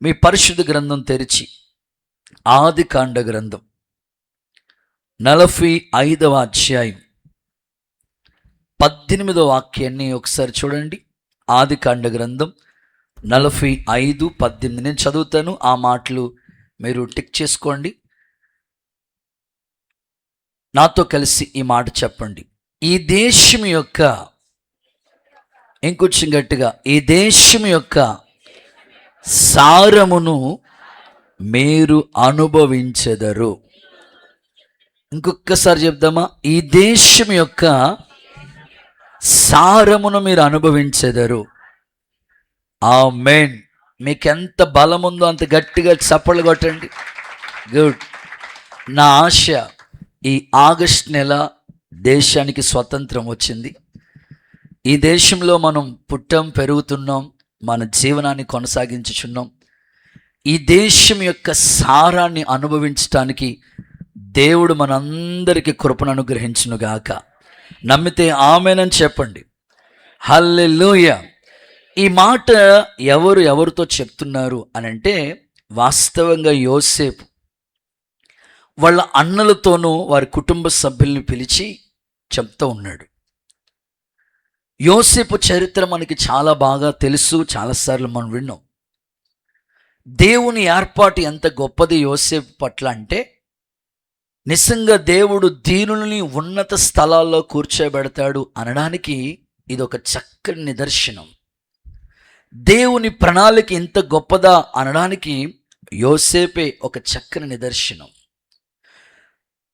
మీ పరిశుద్ధ గ్రంథం తెరిచి ఆదికాండ గ్రంథం 45వ అధ్యాయం 18వ వాక్యాన్ని ఒకసారి చూడండి. ఆదికాండ గ్రంథం 45:18 నేను చదువుతాను. ఆ మాటలు మీరు టిక్ చేసుకోండి. నాతో కలిసి ఈ మాట చెప్పండి. ఈ దేశం యొక్క, ఇంకొంచెం గట్టిగా, ఈ దేశం యొక్క సారమును మీరు అనుభవించెదరు. ఇంకొకసారి చెప్దామా? ఈ దేశం యొక్క సారమును మీరు అనుభవించెదరు. ఆమేన్. మీకు ఎంత బలం ఉందో అంత గట్టిగా చప్పట్లు కొట్టండి. గుడ్. నా ఆశ, ఈ ఆగస్ట్ నెల దేశానికి స్వతంత్రం వచ్చింది. ఈ దేశంలో మనం పుట్టాం, పెరుగుతున్నాం, మన జీవనాన్ని కొనసాగించుచున్నాం. ఈ దేశం యొక్క సారాన్ని అనుభవించటానికి దేవుడు మనందరికీ కృపను అనుగ్రహించునుగాక. నమ్మితే ఆమేనని చెప్పండి. హల్లెలూయా. ఈ మాట ఎవరితో చెప్తున్నారు అని అంటే, వాస్తవంగా యోసేపు వాళ్ళ అన్నలతోనూ వారి కుటుంబ సభ్యుల్ని పిలిచి చెప్తూ ఉన్నాడు. యోసేపు చరిత్ర మనకి చాలా బాగా తెలుసు, చాలాసార్లు మనం విన్నాం. దేవుని ఏర్పాటు ఎంత గొప్పది యోసేపు పట్ల అంటే, నిజంగా దేవుడు దీనుల్ని ఉన్నత స్థలాల్లో కూర్చోబెడతాడు అనడానికి ఇది ఒక చక్కని నిదర్శనం. దేవుని ప్రణాళిక ఇంత గొప్పదా అనడానికి యోసేపే ఒక చక్కని నిదర్శనం.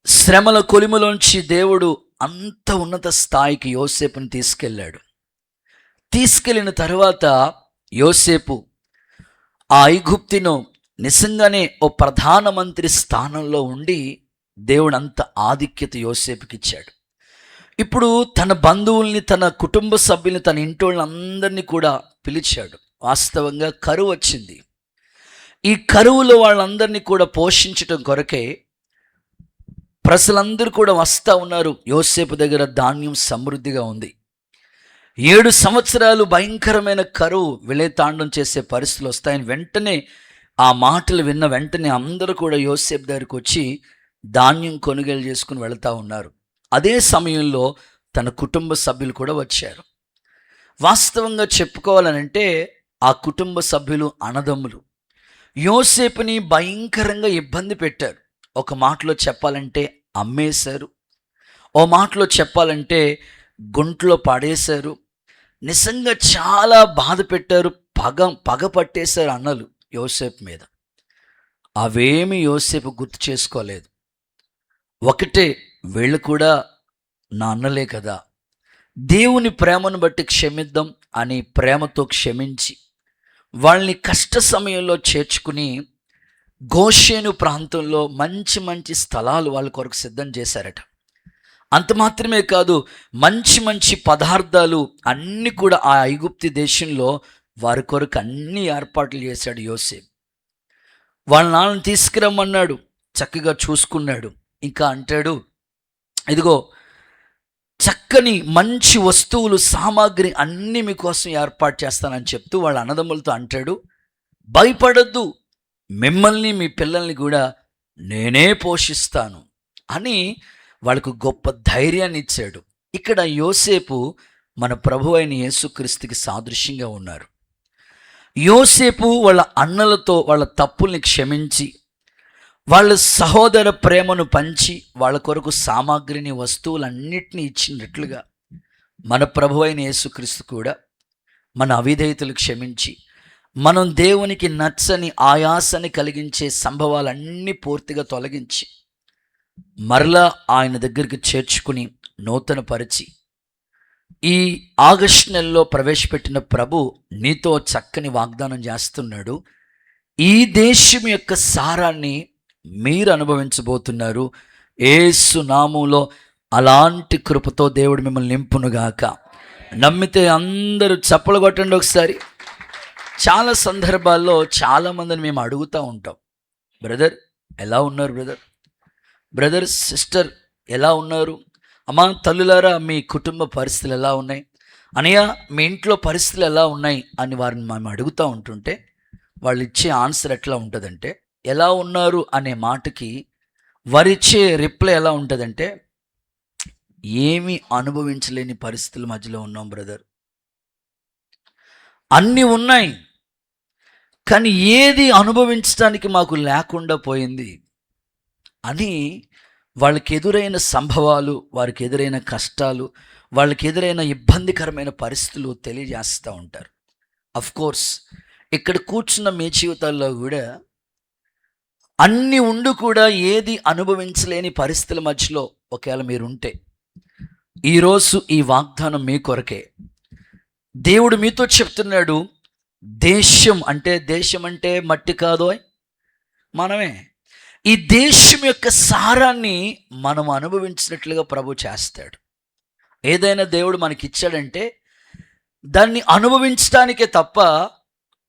శ్రమల కొలిములోంచి దేవుడు అంత ఉన్నత స్థాయికి యోసేపుని తీసుకెళ్ళిన తర్వాత యోసేపు ఆ ఐగుప్తును నిజంగానే ఓ ప్రధానమంత్రి స్థానంలో ఉండి దేవుడు అంత ఆధిక్యత యోసేపుకి ఇచ్చాడు. ఇప్పుడు తన బంధువుల్ని, తన కుటుంబ సభ్యుల్ని, తన ఇంటి వాళ్ళందరినీ కూడా పిలిచాడు. వాస్తవంగా కరువు వచ్చింది. ఈ కరువులో వాళ్ళందరినీ కూడా పోషించటం కొరకే ప్రజలందరూ కూడా వస్తూ ఉన్నారు. యోసేపు దగ్గర ధాన్యం సమృద్ధిగా ఉంది. 7 సంవత్సరాలు భయంకరమైన కరువు విలేతాండం చేసే పరిస్థితులు వస్తాయని వెంటనే ఆ మాటలు విన్న వెంటనే అందరూ కూడా యోసేపు దగ్గరికి వచ్చి ధాన్యం కొనుగోలు చేసుకుని వెళుతూ ఉన్నారు. అదే సమయంలో తన కుటుంబ సభ్యులు కూడా వచ్చారు. వాస్తవంగా చెప్పుకోవాలనంటే ఆ కుటుంబ సభ్యులు అన్నదమ్ములు యోసేపుని భయంకరంగా ఇబ్బంది పెట్టారు. ఒక మాటలో చెప్పాలంటే అమ్మేశారు, ఓ మాటలో చెప్పాలంటే గుంట్లో పడేశారు. నిజంగా చాలా బాధ పెట్టారు, పగ పట్టేశారు అన్నలు యోసేపు మీద. అవేమి యోసేపు గుర్తు చేసుకోలేదు. ఒకటే, వీళ్ళు కూడా నా అన్నలే కదా, దేవుని ప్రేమను బట్టి క్షమిద్దాం అని ప్రేమతో క్షమించి వాళ్ళని కష్ట సమయంలో చేర్చుకుని గోషేను ప్రాంతంలో మంచి స్థలాలు వాళ్ళ కొరకు సిద్ధం చేశారట. అంత మాత్రమే కాదు, మంచి పదార్థాలు అన్నీ కూడా ఆ ఐగుప్తు దేశంలో వారి కొరకు అన్ని ఏర్పాట్లు చేశాడు యోసేపు. వాళ్ళ నాన్నని తీసుకురమ్మన్నాడు, చక్కగా చూసుకున్నాడు. ఇంకా అంటాడు, ఇదిగో చక్కని మంచి వస్తువులు, సామాగ్రి అన్నీ మీకోసం ఏర్పాటు చేస్తానని చెప్తూ వాళ్ళ అన్నదమ్ములతో అంటాడు, భయపడద్దు, మిమ్మల్ని మీ పిల్లల్ని కూడా నేనే పోషిస్తాను అని వాళ్ళకు గొప్ప ధైర్యాన్ని ఇచ్చాడు. ఇక్కడ యోసేపు మన ప్రభు అయిన యేసుక్రీస్తుకి సాదృశ్యంగా ఉన్నారు. యోసేపు వాళ్ళ అన్నలతో వాళ్ళ తప్పుల్ని క్షమించి వాళ్ళ సహోదర ప్రేమను పంచి వాళ్ళ కొరకు సామాగ్రిని, వస్తువులన్నిటినీ ఇచ్చినట్లుగా మన ప్రభు అయిన యేసుక్రీస్తు కూడా మన అవిధేయతలు క్షమించి మనం దేవునికి నచ్చని, ఆయాసని కలిగించే సంభవాలన్నీ పూర్తిగా తొలగించి మరలా ఆయన దగ్గరికి చేర్చుకుని నూతనపరిచి ఈ ఆగస్టు నెలలో ప్రవేశపెట్టిన ప్రభు నీతో చక్కని వాగ్దానం చేస్తున్నాడు. ఈ దేశం యొక్క సారాన్ని మీరు అనుభవించబోతున్నారు. యేసు నామములో అలాంటి కృపతో దేవుడు మిమ్మల్ని నింపునుగాక. నమ్మితే అందరూ చప్పలు కొట్టండి ఒకసారి. చాలా సందర్భాల్లో చాలామందిని మేము అడుగుతూ ఉంటాం, బ్రదర్ ఎలా ఉన్నారు, బ్రదర్ సిస్టర్ ఎలా ఉన్నారు, అమ్మా తల్లులారా మీ కుటుంబ పరిస్థితులు ఎలా ఉన్నాయి, అనయ్య మీ ఇంట్లో పరిస్థితులు ఎలా ఉన్నాయి అని వారిని మేము అడుగుతూ ఉంటుంటే వాళ్ళు ఇచ్చే ఆన్సర్ ఎట్లా ఉంటుందంటే, ఎలా ఉన్నారు అనే మాటకి వారిచ్చే రిప్లై ఎలా ఉంటుందంటే, ఏమీ అనుభవించలేని పరిస్థితుల మధ్యలో ఉన్నాం బ్రదర్, అన్నీ ఉన్నాయి కానీ ఏది అనుభవించడానికి మాకు లేకుండా పోయింది అని వాళ్ళకి ఎదురైన సంభవాలు, వారికి ఎదురైన కష్టాలు, వాళ్ళకి ఎదురైన ఇబ్బందికరమైన పరిస్థితులు తెలియజేస్తూ ఉంటారు. కోర్స్ ఇక్కడ కూర్చున్న మీ జీవితాల్లో కూడా అన్ని ఉండు కూడా ఏది అనుభవించలేని పరిస్థితుల మధ్యలో ఒకవేళ మీరుంటే, ఈరోజు ఈ వాగ్దానం మీ కొరకే. దేవుడు మీతో చెప్తున్నాడు, దేశం అంటే మట్టి కాదో, మనమే. ఈ దేశం యొక్క సారాన్ని మనం అనుభవించినట్లుగా ప్రభు చేస్తాడు. ఏదైనా దేవుడు మనకి ఇచ్చాడంటే దాన్ని అనుభవించడానికే తప్ప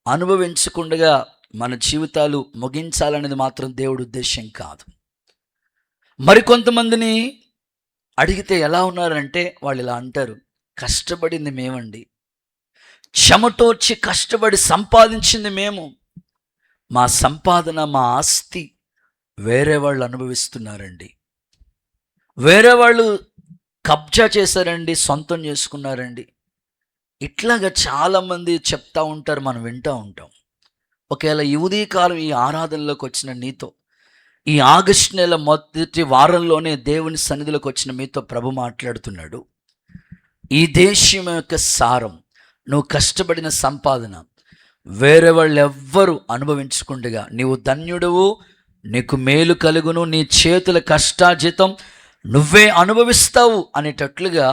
అనుభవించకుండా మన జీవితాలు ముగించాలనేది మాత్రం దేవుడి ఉద్దేశం కాదు. మరికొంతమందిని అడిగితే ఎలా ఉన్నారంటే వాళ్ళు ఇలా అంటారు, కష్టపడింది మేమండి, చెమటోర్చి కష్టపడి సంపాదించింది మేము, మా సంపాదన, మా ఆస్తి వేరే వాళ్ళు అనుభవిస్తున్నారండి, వేరే వాళ్ళు కబ్జా చేశారండి, సొంతం చేసుకున్నారండి. ఇట్లాగా చాలామంది చెప్తా ఉంటారు, మనం వింటూ ఉంటాం. ఒకవేళ ఈ ఉదయకాలం ఈ ఆరాధనలోకి వచ్చిన నీతో, ఈ ఆగస్టు నెల మొదటి వారంలోనే దేవుని సన్నిధిలోకి వచ్చిన మీతో ప్రభు మాట్లాడుతున్నాడు. ఈ దేశం యొక్క సారం, నువ్వు కష్టపడిన సంపాదన వేరే వాళ్ళు ఎవ్వరూ అనుభవించకుండా నీవు ధన్యుడవు, నీకు మేలు కలుగును, నీ చేతుల కష్టార్జితం నువ్వే అనుభవిస్తావు అనేటట్లుగా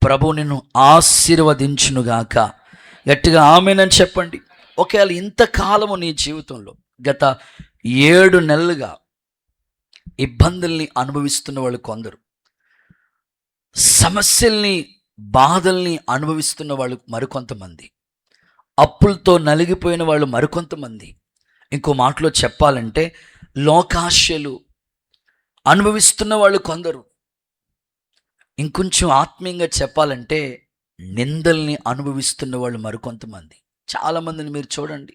ప్రభు నిన్ను ఆశీర్వదించునుగాక. గట్టిగా ఆమేనని చెప్పండి. ఒకవేళ ఇంతకాలము నీ జీవితంలో గత 7 నెలలుగా ఇబ్బందుల్ని అనుభవిస్తున్న వాళ్ళు కొందరు, సమస్యల్ని, బాధల్ని అనుభవిస్తున్న వాళ్ళు మరికొంతమంది, అప్పులతో నలిగిపోయిన వాళ్ళు మరికొంతమంది, ఇంకో మాటలో చెప్పాలంటే లోకాశలు అనుభవిస్తున్న వాళ్ళు కొందరు, ఇంకొంచెం ఆత్మీయంగా చెప్పాలంటే నిందల్ని అనుభవిస్తున్న వాళ్ళు మరికొంతమంది. చాలామందిని మీరు చూడండి,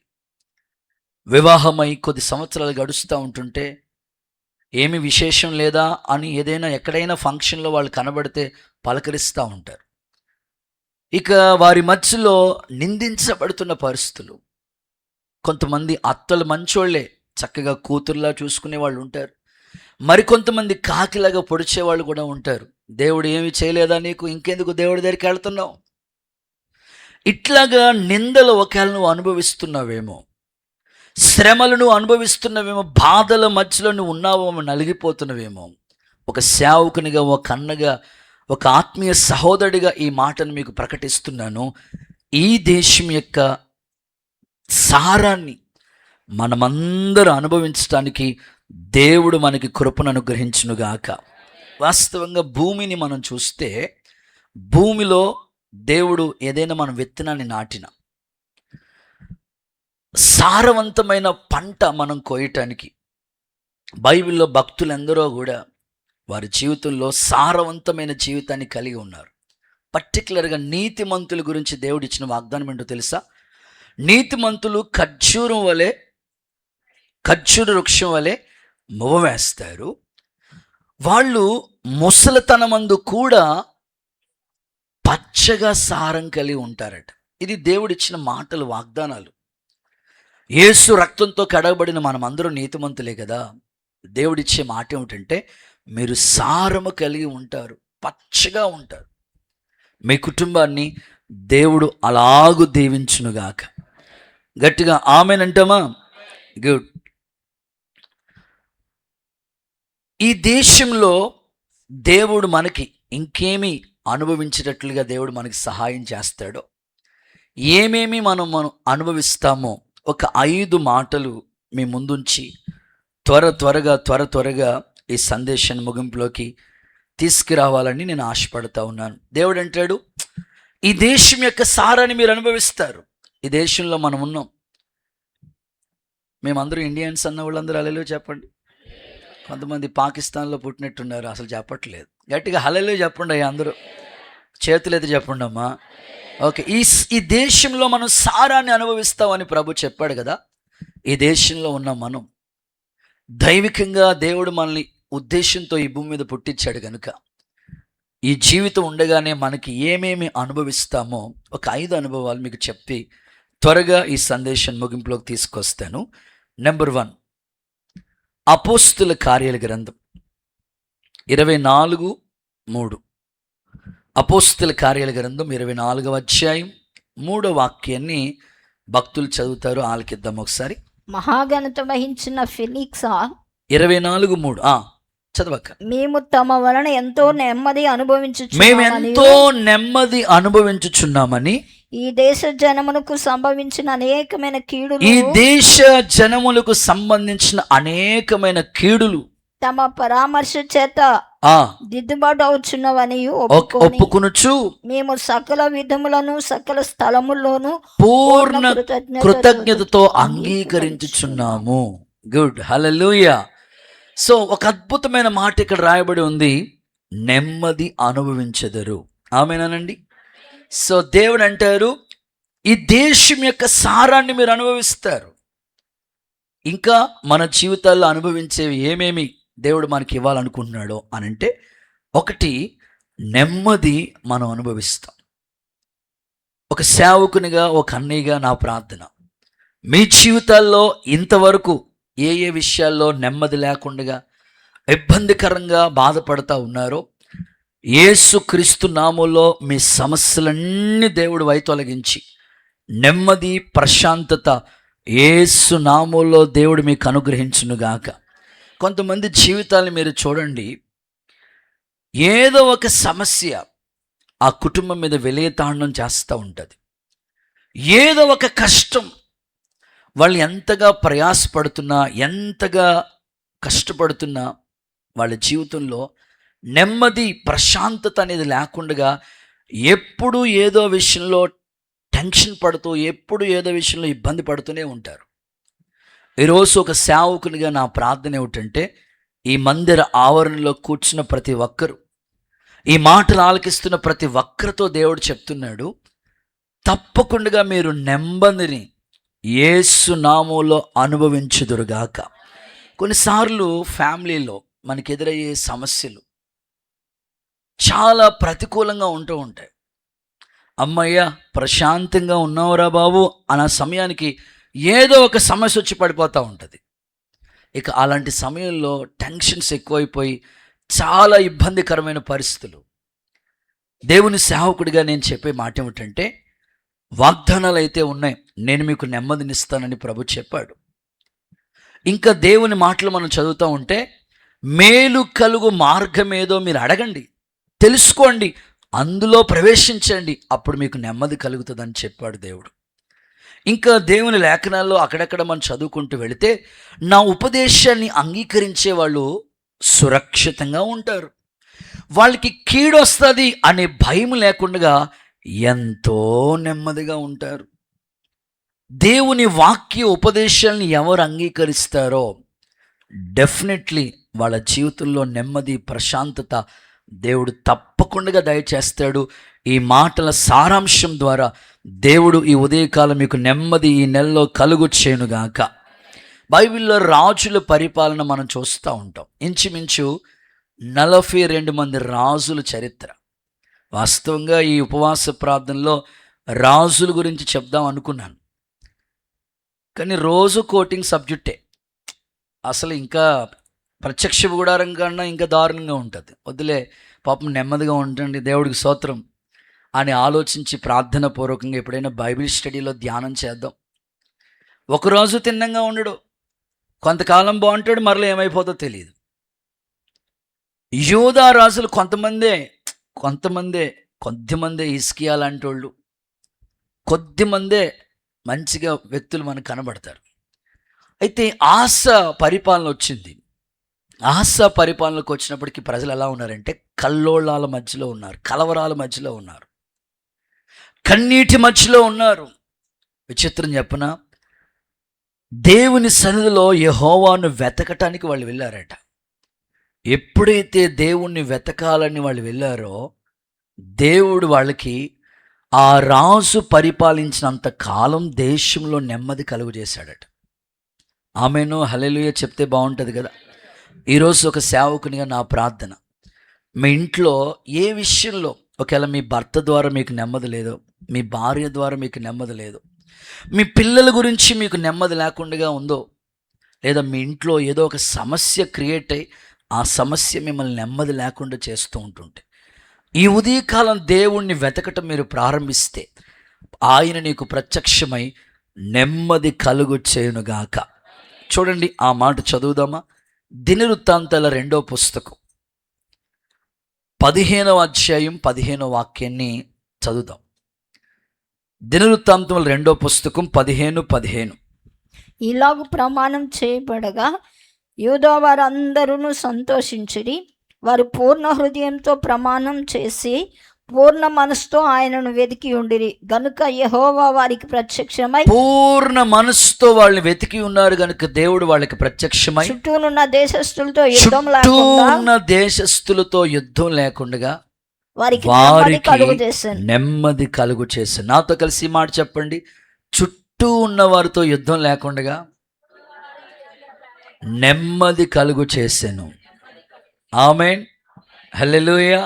వివాహమై కొద్ది సంవత్సరాలు గడుస్తూ ఉంటుంటే ఏమి విశేషం లేదా అని ఏదైనా ఎక్కడైనా ఫంక్షన్లో వాళ్ళు కనబడితే పలకరిస్తూ ఉంటారు. ఇక వారి మధ్యలో నిందించబడుతున్న పరిస్థితులు. కొంతమంది అత్తలు మంచోళ్లే, చక్కగా కూతుర్లా చూసుకునే వాళ్ళు ఉంటారు. మరికొంతమంది కాకిలాగా పొడిచేవాళ్ళు కూడా ఉంటారు. దేవుడు ఏమి చేయలేదా నీకు, ఇంకెందుకు దేవుడి దగ్గరికి వెళ్తున్నావు? ఇట్లాగా నిందలు ఒకవేళ నువ్వు అనుభవిస్తున్నావేమో, శ్రమలు నువ్వు అనుభవిస్తున్నవేమో, బాధల మధ్యలో నువ్వు ఉన్నావేమో, నలిగిపోతున్నవేమో. ఒక సేవకునిగా, ఒక అన్నగా, ఒక ఆత్మీయ సహోదరుడిగా ఈ మాటను మీకు ప్రకటిస్తున్నాను. ఈ దేశం యొక్క సారాన్ని మనమందరూ అనుభవించడానికి దేవుడు మనకి కృపను అనుగ్రహించునుగాక. వాస్తవంగా భూమిని మనం చూస్తే, భూమిలో దేవుడు ఏదైనా మనం విత్తనాన్ని నాటిన సారవంతమైన పంట మనం కోయటానికి, బైబిల్లో భక్తులందరూ కూడా వారి జీవితంలో సారవంతమైన జీవితాన్ని కలిగి ఉన్నారు. పర్టికులర్గా నీతిమంతుల గురించి దేవుడు ఇచ్చిన వాగ్దానం ఏంటో తెలుసా? నీతిమంతులు ఖర్జూర వృక్షం వలె మువ్వ వేస్తారు, వాళ్ళు ముసలితనమందు కూడా పచ్చగా సారం కలిగి ఉంటారట. ఇది దేవుడిచ్చిన మాటలు, వాగ్దానాలు. యేసు రక్తంతో కడగబడిన మనమందరూ నీతిమంతులే కదా. దేవుడిచ్చే మాట ఏమిటంటే, మీరు సారము కలిగి ఉంటారు, పచ్చగా ఉంటారు. మీ కుటుంబాన్ని దేవుడు అలాగూ దీవించునుగాక. గట్టిగా ఆమేనంటామా? గుడ్. ఈ దేశంలో దేవుడు మనకి ఇంకేమి అనుభవించేటట్లుగా దేవుడు మనకి సహాయం చేస్తాడో, ఏమేమి మనం అనుభవిస్తామో ఒక 5 మాటలు మీ ముందుంచి త్వరగా ఈ సందేశాన్ని ముగింపులోకి తీసుకురావాలని నేను ఆశపడతా ఉన్నాను. దేవుడు అంటాడు, ఈ దేశం యొక్క సారాన్ని మీరు అనుభవిస్తారు. ఈ దేశంలో మనం ఉన్నాం. మేమందరూ ఇండియన్స్ అన్న వాళ్ళందరూ హల్లెలూయా చెప్పండి. కొంతమంది పాకిస్తాన్లో పుట్టినట్టున్నారు, అసలు చెప్పట్లేదు. గట్టిగా హల్లెలూయా చెప్పండి అయ్యా, అందరూ చేతులైతే చెప్పండి అమ్మా. ఓకే, ఈ దేశంలో మనం సారాన్ని అనుభవిస్తామని ప్రభు చెప్పాడు కదా. ఈ దేశంలో ఉన్న మనం దైవికంగా దేవుడు మనల్ని ఉద్దేశంతో ఈ భూమి మీద పుట్టించాడు కనుక ఈ జీవితం ఉండగానే మనకి ఏమేమి అనుభవిస్తామో ఒక 5 అనుభవాలు మీకు చెప్పి త్వరగా ఈ సందేశం ముగింపులోకి తీసుకొస్తాను. నెంబర్ 1, అపోస్తుల కార్యాల గ్రంథం 24:3. అపోస్తుల కార్యాల గ్రంథం 24వ అధ్యాయం 3వ వాక్యాన్ని భక్తులు చదువుతారు, ఆలకిద్దాం ఒకసారి. మహాఘనత వహించిన ఫెలిక్సా, 24:3 చదవక. మేము తమ వలన ఎంతో నెమ్మది అనుభవించుచున్నామని ఈ దేశ జనములకు సంభవించిన అనేకమైన కీడులు ఈ దేశ జనములకు సంబంధించిన అనేకమైన కీడులు తమ పరామర్శ చేత దిద్దుబాటు అవుచున్నవని ఒప్పుకొనుచు మేము సకల విధములను సకల స్థలముల్లోనూ పూర్ణ కృతజ్ఞతతో అంగీకరించుచున్నాము. గుడ్, హల్లెలూయా. సో ఒక అద్భుతమైన మాట ఇక్కడ రాయబడి ఉంది, నెమ్మది అనుభవించెదరు. ఆమేనండి. సో దేవుడు అంటారు, ఈ దేశం యొక్క సారాన్ని మీరు అనుభవిస్తారు. ఇంకా మన జీవితాల్లో అనుభవించేవి ఏమేమి దేవుడు మనకి ఇవ్వాలనుకుంటున్నాడో అని అంటే, ఒకటి, నెమ్మది మనం అనుభవిస్తాం. ఒక సేవకునిగా, ఒక అన్నయ్యగా నా ప్రార్థన, మీ జీవితాల్లో ఇంతవరకు ఏ విషయాల్లో నెమ్మది లేకుండా ఇబ్బందికరంగా బాధపడతా ఉన్నారో, యేసుక్రీస్తు నామములో మీ సమస్యలన్నీ దేవుడు వైతొలగించి నెమ్మది, ప్రశాంతత యేసు నామములో దేవుడు మీకు అనుగ్రహించునుగాక. కొంతమంది జీవితాన్ని మీరు చూడండి, ఏదో ఒక సమస్య ఆ కుటుంబం మీద వెలియతాండం చేస్తూ ఉంటుంది. ఏదో ఒక కష్టం, వాళ్ళు ఎంతగా ప్రయాసపడుతున్నా, ఎంతగా కష్టపడుతున్నా వాళ్ళ జీవితంలో నెమ్మది, ప్రశాంతత అనేది లేకుండా ఎప్పుడు ఏదో విషయంలో టెన్షన్ పడుతూ, ఎప్పుడు ఏదో విషయంలో ఇబ్బంది పడుతూనే ఉంటారు. ఈరోజు ఒక సేవకునిగా నా ప్రార్థన ఏమిటంటే, ఈ మందిర ఆవరణలో కూర్చున్న ప్రతి ఒక్కరు, ఈ మాటలు ఆలకిస్తున్న ప్రతి ఒక్కరితో దేవుడు చెప్తున్నాడు, తప్పకుండా మీరు నెమ్మదిని యేసు నామములో అనుభవించుదురుగాక. కొన్నిసార్లు ఫ్యామిలీలో మనకు ఎదురయ్యే సమస్యలు చాలా ప్రతికూలంగా ఉంటూ ఉంటాయి. అమ్మయ్య ప్రశాంతంగా ఉన్నావురా బాబు అన్న సమయానికి ఏదో ఒక సమస్య వచ్చి పడిపోతూ ఉంటుంది. ఇక అలాంటి సమయంలో టెన్షన్స్ ఎక్కువైపోయి చాలా ఇబ్బందికరమైన పరిస్థితులు. దేవుని సేవకుడిగా నేను చెప్పే మాట ఏమిటంటే, వాగ్దానాలు అయితే ఉన్నాయి, నేను మీకు నెమ్మదినిస్తానని ప్రభు చెప్పాడు. ఇంకా దేవుని మాటలు మనం చదువుతూ ఉంటే, మేలు కలుగు మార్గం ఏదో మీరు అడగండి, తెలుసుకోండి, అందులో ప్రవేశించండి, అప్పుడు మీకు నెమ్మది కలుగుతుందని చెప్పాడు దేవుడు. ఇంకా దేవుని లేఖనాల్లో అక్కడక్కడ మనం చదువుకుంటూ వెళితే, నా ఉపదేశాన్ని అంగీకరించే వాళ్ళు సురక్షితంగా ఉంటారు, వాళ్ళకి కీడు వస్తుంది అనే భయం లేకుండా ఎంతో నెమ్మదిగా ఉంటారు. దేవుని వాక్య ఉపదేశాలను ఎవరు అంగీకరిస్తారో డెఫినెట్లీ వాళ్ళ జీవితంలో నెమ్మది, ప్రశాంతత దేవుడు తప్పకుండా దయచేస్తాడు. ఈ మాటల సారాంశం ద్వారా దేవుడు ఈ ఉదయకాలం మీకు నెమ్మది ఈ నెలలో కలుగు చేయునుగాక. బైబిల్లో రాజుల పరిపాలన మనం చూస్తూ ఉంటాం. ఇంచుమించు 42 మంది రాజుల చరిత్ర. వాస్తవంగా ఈ ఉపవాస ప్రార్థనలో రాజుల గురించి చెప్దాం అనుకున్నాను, కానీ రోజు కోటింగ్ సబ్జెక్టే. అసలు ఇంకా ప్రత్యక్ష గుడారం కన్నా ఇంకా దారుణంగా ఉంటుంది. వద్దులే, పాపం నెమ్మదిగా ఉంటుంది, దేవుడికి స్తోత్రం అని ఆలోచించి ప్రార్థన పూర్వకంగా ఎప్పుడైనా బైబిల్ స్టడీలో ధ్యానం చేద్దాం. ఒకరోజు తిన్నంగా ఉండడు, కొంతకాలం బాగుంటాడు, మరలా ఏమైపోతుందో తెలియదు. యూదా రాజులు కొద్దిమందే హిజ్కియా లాంటి వాళ్ళు, కొద్దిమందే మంచిగా వ్యక్తులు మనకు కనబడతారు. అయితే ఆస పరిపాలన వచ్చింది. ఆస పరిపాలనకు వచ్చినప్పటికీ ప్రజలు ఎలా ఉన్నారంటే, కల్లోళాల మధ్యలో ఉన్నారు, కలవరాల మధ్యలో ఉన్నారు, కన్నీటి మధ్యలో ఉన్నారు. విచిత్రం చెప్పనా, దేవుని సన్నిధిలో యెహోవాను వెతకటానికి వాళ్ళు వెళ్ళారట. ఎప్పుడైతే దేవుణ్ణి వెతకాలని వాళ్ళు వెళ్ళారో, దేవుడు వాళ్ళకి ఆ రాజు పరిపాలించినంత కాలం దేశంలో నెమ్మది కలుగు చేశాడట. ఆమెను హల్లెలూయా చెప్తే బాగుంటుంది కదా. ఈరోజు ఒక సేవకునిగా నా ప్రార్థన, మీ ఇంట్లో ఏ విషయంలో ఒకవేళ మీ భర్త ద్వారా మీకు నెమ్మది లేదు, మీ భార్య ద్వారా మీకు నెమ్మది లేదు, మీ పిల్లల గురించి మీకు నెమ్మది లేకుండా ఉందో, లేదా మీ ఇంట్లో ఏదో ఒక సమస్య క్రియేట్ అయ్యి ఆ సమస్య మిమ్మల్ని నెమ్మది లేకుండా చేస్తూ ఉంటుంటే, ఈ ఉదయకాలం దేవుణ్ణి వెతకటం మీరు ప్రారంభిస్తే ఆయన నీకు ప్రత్యక్షమై నెమ్మది కలుగు చేయునుగాక. చూడండి ఆ మాట చదువుదామా. దినవృత్తాంతాల 2వ పుస్తకం 15వ అధ్యాయం 15వ వాక్యాన్ని చదువుదాం. దినవృత్తాంతముల 2వ పుస్తకం 15:15. ఇలాగు ప్రమాణం చేయబడగా యూదా వారందరూ సంతోషించిరి. వారు పూర్ణ హృదయంతో ప్రమాణం చేసి పూర్ణ మనసుతో ఆయనను వెతికి ఉండిరి గనుక యెహోవా వారికి ప్రత్యక్షమై, పూర్ణ మనసుతో వాళ్ళని వెతికి ఉన్నారు గనుక దేవుడు వాళ్ళకి ప్రత్యక్షమై చుట్టూనున్న దేశస్థులతో యుద్ధం లేకుండా ఉన్న దేశస్థులతో యుద్ధం లేకుండా వారికి నెమ్మది కలుగు వారికి చేశాను. నెమ్మది కలుగు చేశాను. నాతో కలిసి ఈ మాట చెప్పండి. చుట్టూ ఉన్న వారితో యుద్ధం లేకుండా నెమ్మది కలుగు చేశాను. ఆమేన్, హల్లెలూయా.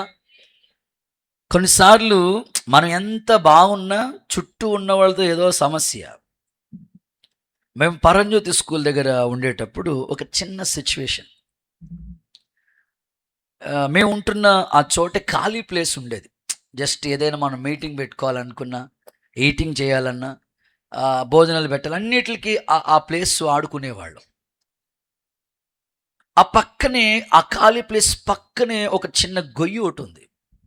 కొన్నిసార్లు మనం ఎంత బాగున్నా చుట్టూ ఉన్న వాళ్ళతో ఏదో సమస్య. మేము పరంజ్యోతి స్కూల్ దగ్గర ఉండేటప్పుడు ఒక చిన్న సిచ్యువేషన్, మేము ఉంటున్న ఆ చోట ఖాళీ ప్లేస్ ఉండేది. జస్ట్ ఏదైనా మనం మీటింగ్ పెట్టుకోవాలనుకున్నా, ఈటింగ్ చేయాలన్నా, భోజనాలు పెట్టాలి, అన్నిటికీ ఆ ప్లేస్ ఆడుకునేవాళ్ళం. ఆ పక్కనే, ఆ ఖాళీ ప్లేస్ పక్కనే ఒక చిన్న గొయ్యి ఒకటి ఉంది.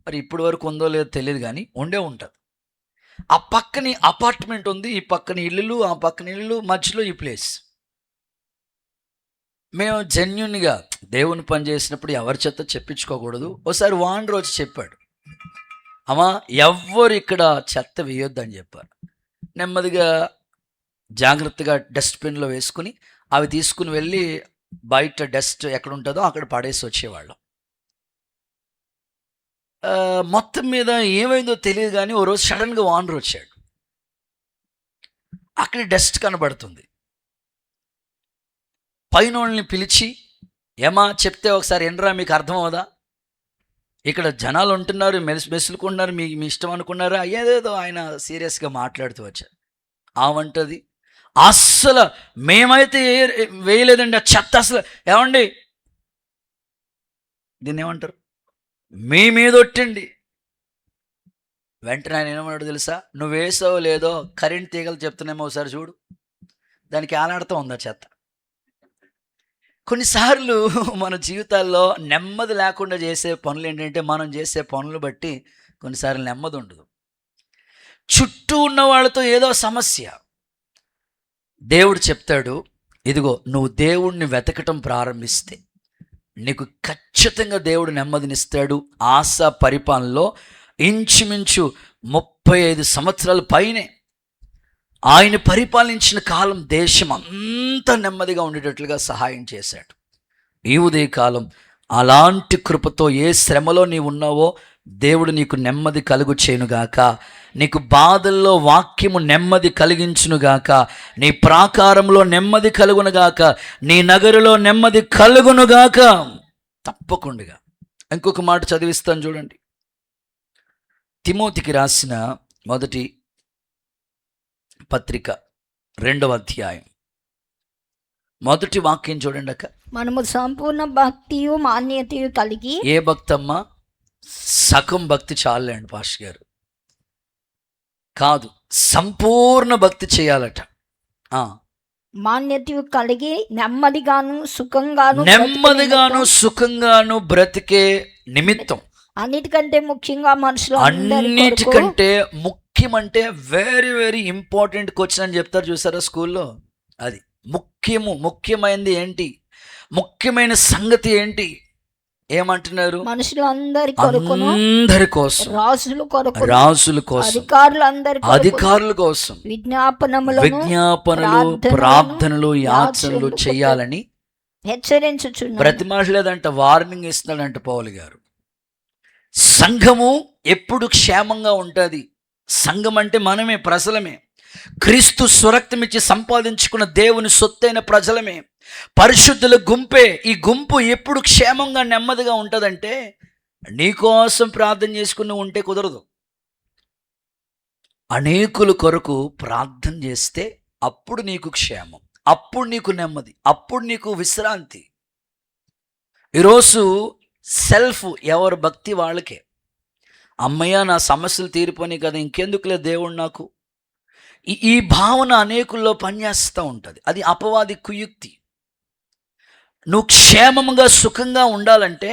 మరి ఇప్పటి వరకు ఉందో లేదో తెలియదు కానీ ఉండే ఉంటుంది. ఆ పక్కనే అపార్ట్మెంట్ ఉంది, ఈ పక్కన ఇల్లులు, ఆ పక్కన ఇల్లు, మధ్యలో ఈ ప్లేస్. మేము జెన్యున్గా దేవుని పని చేసినప్పుడు ఎవరి చేత చెప్పించుకోకూడదు. ఒకసారి వాన్ రోజు చెప్పాడు, అమ్మా ఎవ్వరు ఇక్కడ చెత్త వేయొద్దు అని చెప్పారు. నెమ్మదిగా జాగ్రత్తగా డస్ట్బిన్లో వేసుకుని అవి తీసుకుని వెళ్ళి బయట డస్ట్ ఎక్కడ ఉంటుందో అక్కడ పడేసి వచ్చేవాళ్ళం. మొత్తం మీద ఏమైందో తెలియదు కానీ ఓ రోజు సడన్గా వానర్ వచ్చాడు. అక్కడ డస్ట్ కనబడుతుంది. పైన వాళ్ళని పిలిచి, ఏమా చెప్తే ఒకసారి ఎనరా, మీకు అర్థం అవదా? ఇక్కడ జనాలు ఉంటున్నారు, మెసులుకుంటున్నారు, మీ ఇష్టం అనుకున్నారా? ఏదేదో ఆయన సీరియస్గా మాట్లాడుతూ వచ్చారు. ఆమంటది, అస్సలు మేమైతే వేయలేదండి ఆ చెత్త, అసలు ఏమండి దీన్ని ఏమంటారు, మీ మీద ఒట్టండి. వెంటనే ఆయన ఏమన్నాడు తెలుసా? నువ్వు వేసావో లేదో కరెంట్ తీగలు చెప్తున్నామో ఒకసారి చూడు, దానికి ఆలాడుతూ ఉందా చెత్త. కొన్నిసార్లు మన జీవితాల్లో నెమ్మది లేకుండా చేసే పనులు ఏంటంటే, మనం చేసే పనులు బట్టి కొన్నిసార్లు నెమ్మది ఉండదు. చుట్టూ ఉన్న వాళ్ళతో ఏదో సమస్య. దేవుడు చెప్తాడు, ఇదిగో నువ్వు దేవుణ్ణి వెతకటం ప్రారంభిస్తే నీకు ఖచ్చితంగా దేవుడు నెమ్మదినిస్తాడు. ఆసా పరిపాలనలో ఇంచుమించు 35 సంవత్సరాల పైనే ఆయన పరిపాలించిన కాలం దేశం అంతా నెమ్మదిగా ఉండేటట్లుగా సహాయం చేశాడు. ఈ ఉదయకాలం అలాంటి కృపతో ఏ శ్రమలో నీవు ఉన్నావో దేవుడు నీకు నెమ్మది కలుగు చేయునుగాక. నీకు బాధల్లో వాక్యము నెమ్మది కలిగించునుగాక. నీ ప్రాకారంలో నెమ్మది కలుగునుగాక. నీ నగరులో నెమ్మది కలుగునుగాక. తప్పకుండా. ఇంకొక మాట చదివిస్తాను చూడండి. తిమోతికి రాసిన మొదటి పత్రిక 2వ అధ్యాయం మొదటి వాక్యం చూడండి అక్క. మనము సంపూర్ణ భక్తియు మాన్యతయు కలిగి. ఏ భక్తమ్మా? సగం భక్తి చాలండి పాస్టర్ గారు, కాదు, సంపూర్ణ భక్తి చేయాలట. మాన్యతయు కలిగి నెమ్మదిగాను సుఖంగాను బ్రతికే నిమిత్తం. అన్నిటికంటే ముఖ్యంగా మనుషులు అన్నిటికంటే ముఖ్యమంటే వెరీ వెరీ ఇంపార్టెంట్ క్వశ్చన్ అని చెప్తారు చూసారా స్కూల్లో, అది ముఖ్యమైనది ఏంటి, ముఖ్యమైన సంగతి ఏంటి? ఏమంటున్నారు? మనుషులందరి కోసం, రాజుల కోసం, అధికారుల కోసం విజ్ఞాపనలు ప్రార్థనలు యాచనలు చేయాలని హెచ్చరించుచున్నాడు. బ్రతిమాడలేదంట, వార్నింగ్ ఇస్తున్నాడంట పౌలు గారు. సంఘము ఎప్పుడు క్షేమంగా ఉంటుంది. సంఘం అంటే మనమే, ప్రజలమే. క్రీస్తు స్వరక్తం ఇచ్చి సంపాదించుకున్న దేవుని సొత్తైన ప్రజలమే, పరిశుద్ధుల గుంపే. ఈ గుంపు ఎప్పుడు క్షేమంగా నెమ్మదిగా ఉంటుందంటే నీకోసం ప్రార్థన చేసుకుని ఉంటే కుదరదు. అనేకుల కొరకు ప్రార్థన చేస్తే అప్పుడు నీకు క్షేమం, అప్పుడు నీకు నెమ్మది, అప్పుడు నీకు విశ్రాంతి. ఈరోజు సెల్ఫ్, ఎవరి భక్తి వాళ్ళకే. అమ్మయ్య నా సమస్యలు తీరిపోయినాయి కదా, ఇంకెందుకులే దేవుడు నాకు, ఈ భావన అనేకుల్లో పనిచేస్తూ ఉంటుంది. అది అపవాది కుయుక్తి. నువ్వు క్షేమంగా సుఖంగా ఉండాలంటే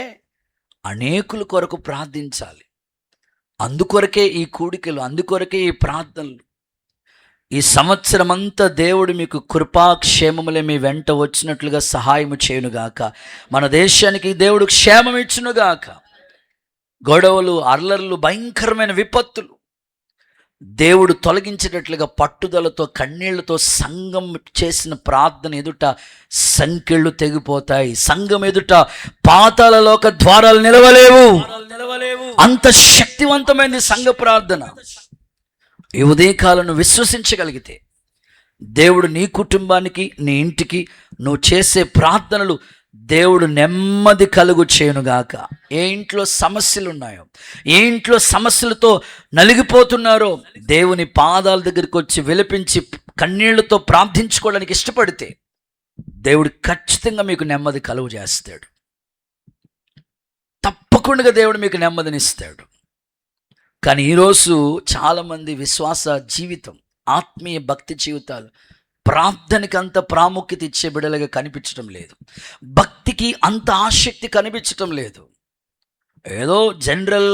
అనేకుల కొరకు ప్రార్థించాలి. అందుకొరకే ఈ కూడికలు, అందుకొరకే ఈ ప్రార్థనలు. ఈ సంవత్సరం అంతా దేవుడు మీకు కృపాక్షేమములే మీ వెంట వచ్చినట్లుగా సహాయము చేయునుగాక. మన దేశానికి దేవుడు క్షేమం ఇచ్చునుగాక. గొడవలు, అల్లర్లు, భయంకరమైన విపత్తులు దేవుడు తొలగించేటట్లుగా పట్టుదలతో, కన్నీళ్లతో సంఘం చేసిన ప్రార్థన ఎదుట సంకెళ్ళు తెగిపోతాయి. సంఘం ఎదుట పాతాళలోక ద్వారాలు నిలవలేవు. అంత శక్తివంతమైనది సంఘ ప్రార్థన. ఈ ఉదయకాలను విశ్వసించగలిగితే దేవుడు నీ కుటుంబానికి, నీ ఇంటికి నువ్వు చేసే ప్రార్థనలు దేవుడు నెమ్మది కలుగు చేయునుగాక. ఏ ఇంట్లో సమస్యలు ఉన్నాయో, ఏ ఇంట్లో సమస్యలతో నలిగిపోతున్నారో దేవుని పాదాల దగ్గరికి వచ్చి విలపించి కన్నీళ్లతో ప్రార్థించుకోవడానికి ఇష్టపడితే దేవుడు ఖచ్చితంగా మీకు నెమ్మది కలుగు చేస్తాడు. తప్పకుండా దేవుడు మీకు నెమ్మదినిస్తాడు. కానీ ఈరోజు చాలామంది విశ్వాస జీవితం, ఆత్మీయ భక్తి జీవితాలు ప్రార్థనకి అంత ప్రాముఖ్యత ఇచ్చే బిడలుగా కనిపించడం లేదు. భక్తికి అంత ఆసక్తి కనిపించటం లేదు. ఏదో జనరల్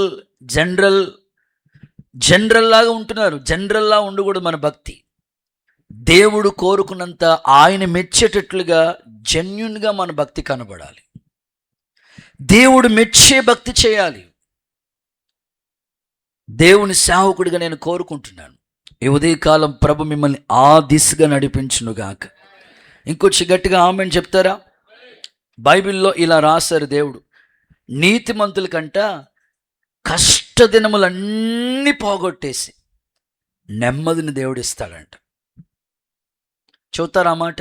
లాగా ఉంటున్నారు. జనరల్లా ఉండకూడదు మన భక్తి. దేవుడు కోరుకున్నంత, ఆయన మెచ్చేటట్లుగా జెన్యున్గా మన భక్తి కనబడాలి. దేవుడు మెచ్చే భక్తి చేయాలి. దేవుని సేవకుడిగా నేను కోరుకుంటున్నాను. ఈ ఉదయకాలం ప్రభు మిమ్మల్ని ఆ దిశగా నడిపించునుగాక. ఇంకొచ్చి గట్టిగా ఆమెన్ చెప్తారా? బైబిల్లో ఇలా రాశారు, దేవుడు నీతిమంతుల కంట కష్టదినములన్నీ పోగొట్టేసి నెమ్మదిని దేవుడు ఇస్తాడంట. చూస్తారా ఆ మాట?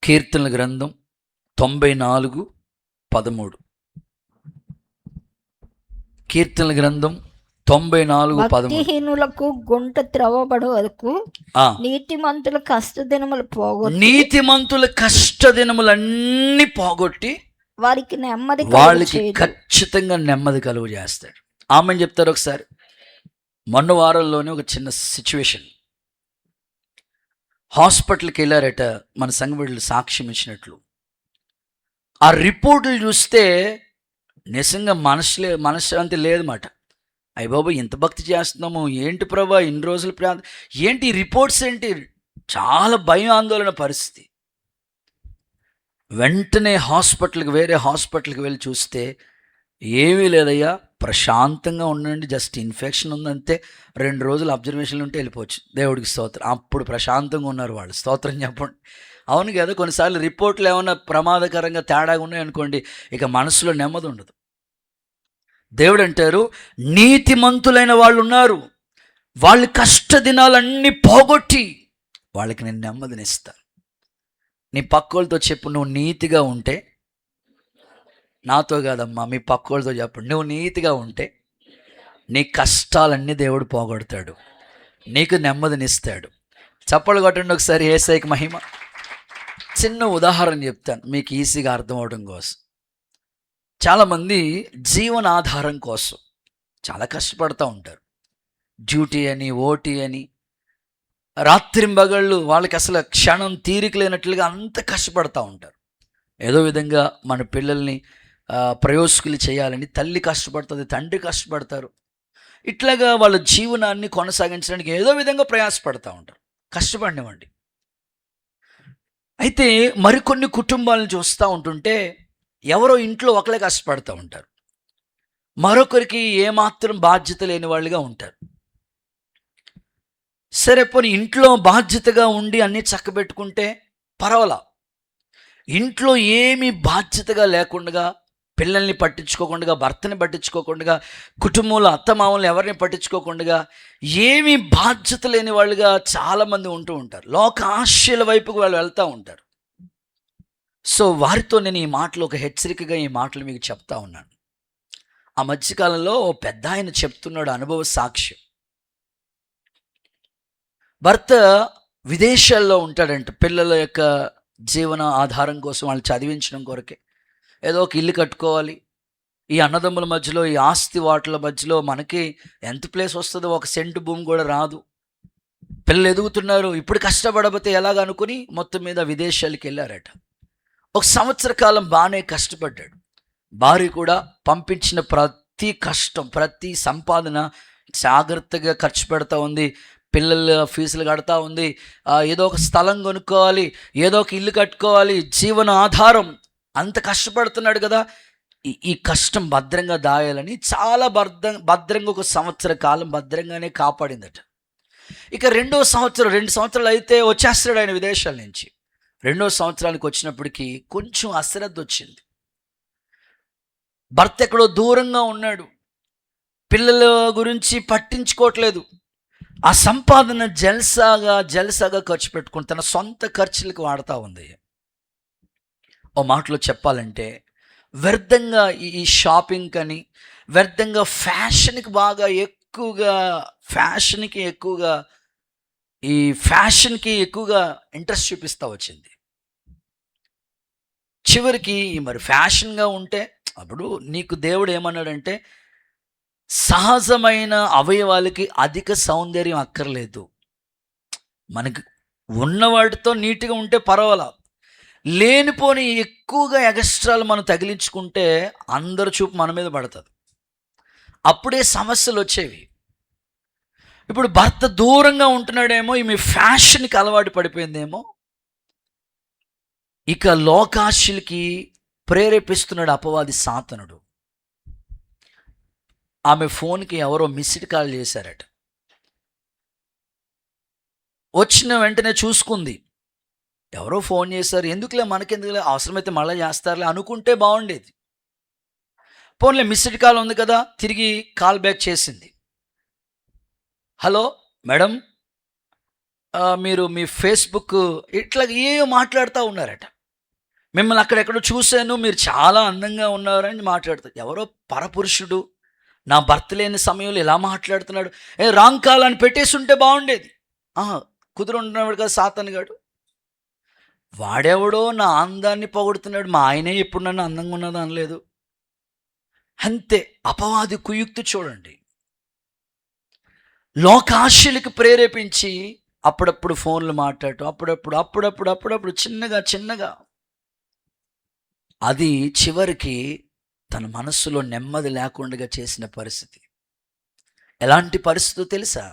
కీర్తనల గ్రంథం 94:13. కీర్తనల గ్రంథం 94:13. భక్తిహీనులకు గుంట త్రవ్వబడు వరకు నీతిమంతుల కష్టదినములు పోగొట్టి, నీతిమంతుల కష్టదినములన్నీ పోగొట్టి వాళ్ళకి ఖచ్చితంగా నెమ్మది కలుగు చేస్తాడు. ఆమెను చెప్తారు. ఒకసారి మొన్న వారంలోనే ఒక చిన్న సిచ్యువేషన్. హాస్పిటల్కి వెళ్ళారట మన సంఘ బిడ్డలు సాక్ష్యం ఇచ్చినట్లు. ఆ రిపోర్టులు చూస్తే నిజంగా మనశ్శాంతి లేదన్నమాట. అయ్య బాబు, ఇంత భక్తి చేస్తున్నాము ఏంటి ప్రభా, ఇన్ని రోజులు ఏంటి రిపోర్ట్స్ ఏంటి? చాలా భయం, ఆందోళన పరిస్థితి. వెంటనే వేరే హాస్పిటల్కి వెళ్ళి చూస్తే ఏమీ లేదయ్యా, ప్రశాంతంగా ఉండండి, జస్ట్ ఇన్ఫెక్షన్ ఉందంతే, 2 రోజులు అబ్జర్వేషన్లు ఉంటే వెళ్ళిపోవచ్చు. దేవుడికి స్తోత్రం. అప్పుడు ప్రశాంతంగా ఉన్నారు వాళ్ళు. స్తోత్రం చెప్పండి. అవును కదా, కొన్నిసార్లు రిపోర్ట్లు ఏమైనా ప్రమాదకరంగా తేడాగా ఉన్నాయనుకోండి, ఇక మనసులో నెమ్మది ఉండదు. దేవుడు అంటారు, నీతిమంతులైన వాళ్ళు ఉన్నారు, వాళ్ళ కష్ట దినాలన్నీ పోగొట్టి వాళ్ళకి నేను నెమ్మదినిస్తాను. నీ పక్కోళ్ళతో చెప్పు, నువ్వు నీతిగా ఉంటే, నాతో కాదమ్మా మీ పక్కోళ్ళతో చెప్పు, నువ్వు నీతిగా ఉంటే నీ కష్టాలన్నీ దేవుడు పోగొడతాడు, నీకు నెమ్మదినిస్తాడు. చప్పలు కొట్టండి ఒకసారి యేసయ్యకి మహిమ. చిన్న ఉదాహరణ చెప్తాను మీకు ఈజీగా అర్థం అవడం కోసం. చాలామంది జీవనాధారం కోసం చాలా కష్టపడుతూ ఉంటారు. డ్యూటీ అని, ఓటీ అని, రాత్రింబగళ్ళు వాళ్ళకి అసలు క్షణం తీరిక లేనట్లుగా అంత కష్టపడుతూ ఉంటారు. ఏదో విధంగా మన పిల్లల్ని ప్రయోజకులు చేయాలని తల్లి కష్టపడుతుంది, తండ్రి కష్టపడతారు. ఇట్లాగా వాళ్ళ జీవనాన్ని కొనసాగించడానికి ఏదో విధంగా ప్రయాసపడుతూ ఉంటారు. కష్టపడినవ్వండి. అయితే మరికొన్ని కుటుంబాలను చూస్తూ ఉంటుంటే ఎవరో ఇంట్లో ఒకలే కష్టపడుతూ ఉంటారు, మరొకరికి ఏమాత్రం బాధ్యత లేని వాళ్ళుగా ఉంటారు. సరే పోనీ ఇంట్లో బాధ్యతగా ఉండి అన్నీ చక్కబెట్టుకుంటే పర్వాలా. ఇంట్లో ఏమీ బాధ్యతగా లేకుండా పిల్లల్ని పట్టించుకోకుండా, భర్తని పట్టించుకోకుండా, కుటుంబంలో అత్తమామల్ని ఎవరిని పట్టించుకోకుండా, ఏమీ బాధ్యత లేని వాళ్ళుగా చాలామంది ఉంటూ ఉంటారు. లోక ఆశల వైపుకు వాళ్ళు వెళ్తూ ఉంటారు. సో వారితో నేను ఈ మాటలు, ఒక హెచ్చరికగా ఈ మాటలు మీకు చెప్తా ఉన్నాను. ఆ మధ్యకాలంలో ఓ పెద్ద ఆయన చెప్తున్నాడు అనుభవ సాక్ష్యం. భర్త విదేశాల్లో ఉంటాడంట. పిల్లల యొక్క జీవన ఆధారం కోసం వాళ్ళు చదివించడం కొరకే. ఏదో ఒక ఇల్లు కట్టుకోవాలి. ఈ అన్నదమ్ముల మధ్యలో, ఈ ఆస్తి వాటల మధ్యలో మనకి ఎంత ప్లేస్ వస్తుందో, ఒక సెంటు భూమి కూడా రాదు. పిల్లలు ఎదుగుతున్నారు, ఇప్పుడు కష్టపడబోతే ఎలాగనుకుని మొత్తం మీద విదేశాలకు వెళ్ళారట. ఒక సంవత్సర కాలం బాగానే కష్టపడ్డాడు. భార్య కూడా పంపించిన ప్రతి కష్టం, ప్రతి సంపాదన జాగ్రత్తగా ఖర్చు పెడతా ఉంది. పిల్లల ఫీజులు కడతా ఉంది. ఏదో ఒక స్థలం కొనుక్కోవాలి, ఏదో ఒక ఇల్లు కట్టుకోవాలి, జీవన ఆధారం. అంత కష్టపడుతున్నాడు కదా, ఈ కష్టం భద్రంగా దాయాలని చాలా భద్రంగా ఒక సంవత్సర కాలం భద్రంగానే కాపాడిందట. ఇక 2వ సంవత్సరం, 2 సంవత్సరాలు అయితే వచ్చేస్తాడు ఆయన విదేశాల నుంచి. 2వ సంవత్సరానికి వచ్చినప్పటికీ కొంచెం అశ్రద్ధ వచ్చింది. భర్త ఎక్కడో దూరంగా ఉన్నాడు, పిల్లల గురించి పట్టించుకోవట్లేదు. ఆ సంపాదన జల్సాగా ఖర్చు పెట్టుకుని తన సొంత ఖర్చులకు వాడుతూ ఉంది. ఓ మాటలో చెప్పాలంటే వ్యర్థంగా ఈ షాపింగ్ అని, వ్యర్థంగా ఫ్యాషన్కి ఎక్కువగా ఇంట్రెస్ట్ చూపిస్తూ వచ్చింది. చివరికి మరి ఫ్యాషన్గా ఉంటే, అప్పుడు నీకు దేవుడు ఏమన్నాడంటే, సహజమైన అవయవాలకి అధిక సౌందర్యం అక్కర్లేదు, మనకి ఉన్న వాటితో నీట్గా ఉంటే పర్వాలా. లేనిపోని ఎక్కువగా ఎగస్ట్రాలు మనం తగిలించుకుంటే అందరు చూపు మన మీద పడుతుంది. అప్పుడే సమస్యలు వచ్చేవి. ఇప్పుడు భర్త దూరంగా ఉంటున్నాడేమో, ఈమె ఫ్యాషన్కి అలవాటు పడిపోయిందేమో, ఇక లోకాశలకి ప్రేరేపిస్తున్నాడు అపవాది సాతనుడు. ఆమె ఫోన్కి ఎవరో మిస్డ్ కాల్ చేశారట. వచ్చిన వెంటనే చూసుకుంది, ఎవరో ఫోన్ చేశారు, ఎందుకులే మనకెందుకులే, అవసరమైతే మళ్ళీ చేస్తారులే అనుకుంటే బాగుండేది. ఫోన్లో మిస్డ్ కాల్ ఉంది కదా, తిరిగి కాల్ బ్యాక్ చేసింది. హలో మేడం, మీరు మీ ఫేస్బుక్ ఇట్లా ఏవో మాట్లాడుతూ ఉన్నారట. మిమ్మల్ని అక్కడెక్కడో చూశాను, మీరు చాలా అందంగా ఉన్నారని మాట్లాడుతారు. ఎవరో పరపురుషుడు నా భర్త లేని సమయంలో ఇలా మాట్లాడుతున్నాడు. రాంగ్ కాల్ అని పెట్టేసి ఉంటే బాగుండేది. కుదురుంటున్నాడు కదా సాతాను గాడు. వాడెవడో నా అందాన్ని పొగుడుతున్నాడు, మా ఆయనే ఎప్పుడు నన్ను అందంగా ఉన్నదో అనలేదు. అంతే అపవాది కుయుక్తి చూడండి. లోకాశలకు ప్రేరేపించి అప్పుడప్పుడు ఫోన్లు మాట్లాడటం, అప్పుడప్పుడు చిన్నగా అది చివరికి తన మనస్సులో నెమ్మది లేకుండా చేసిన పరిస్థితి. ఎలాంటి పరిస్థితి తెలుసా?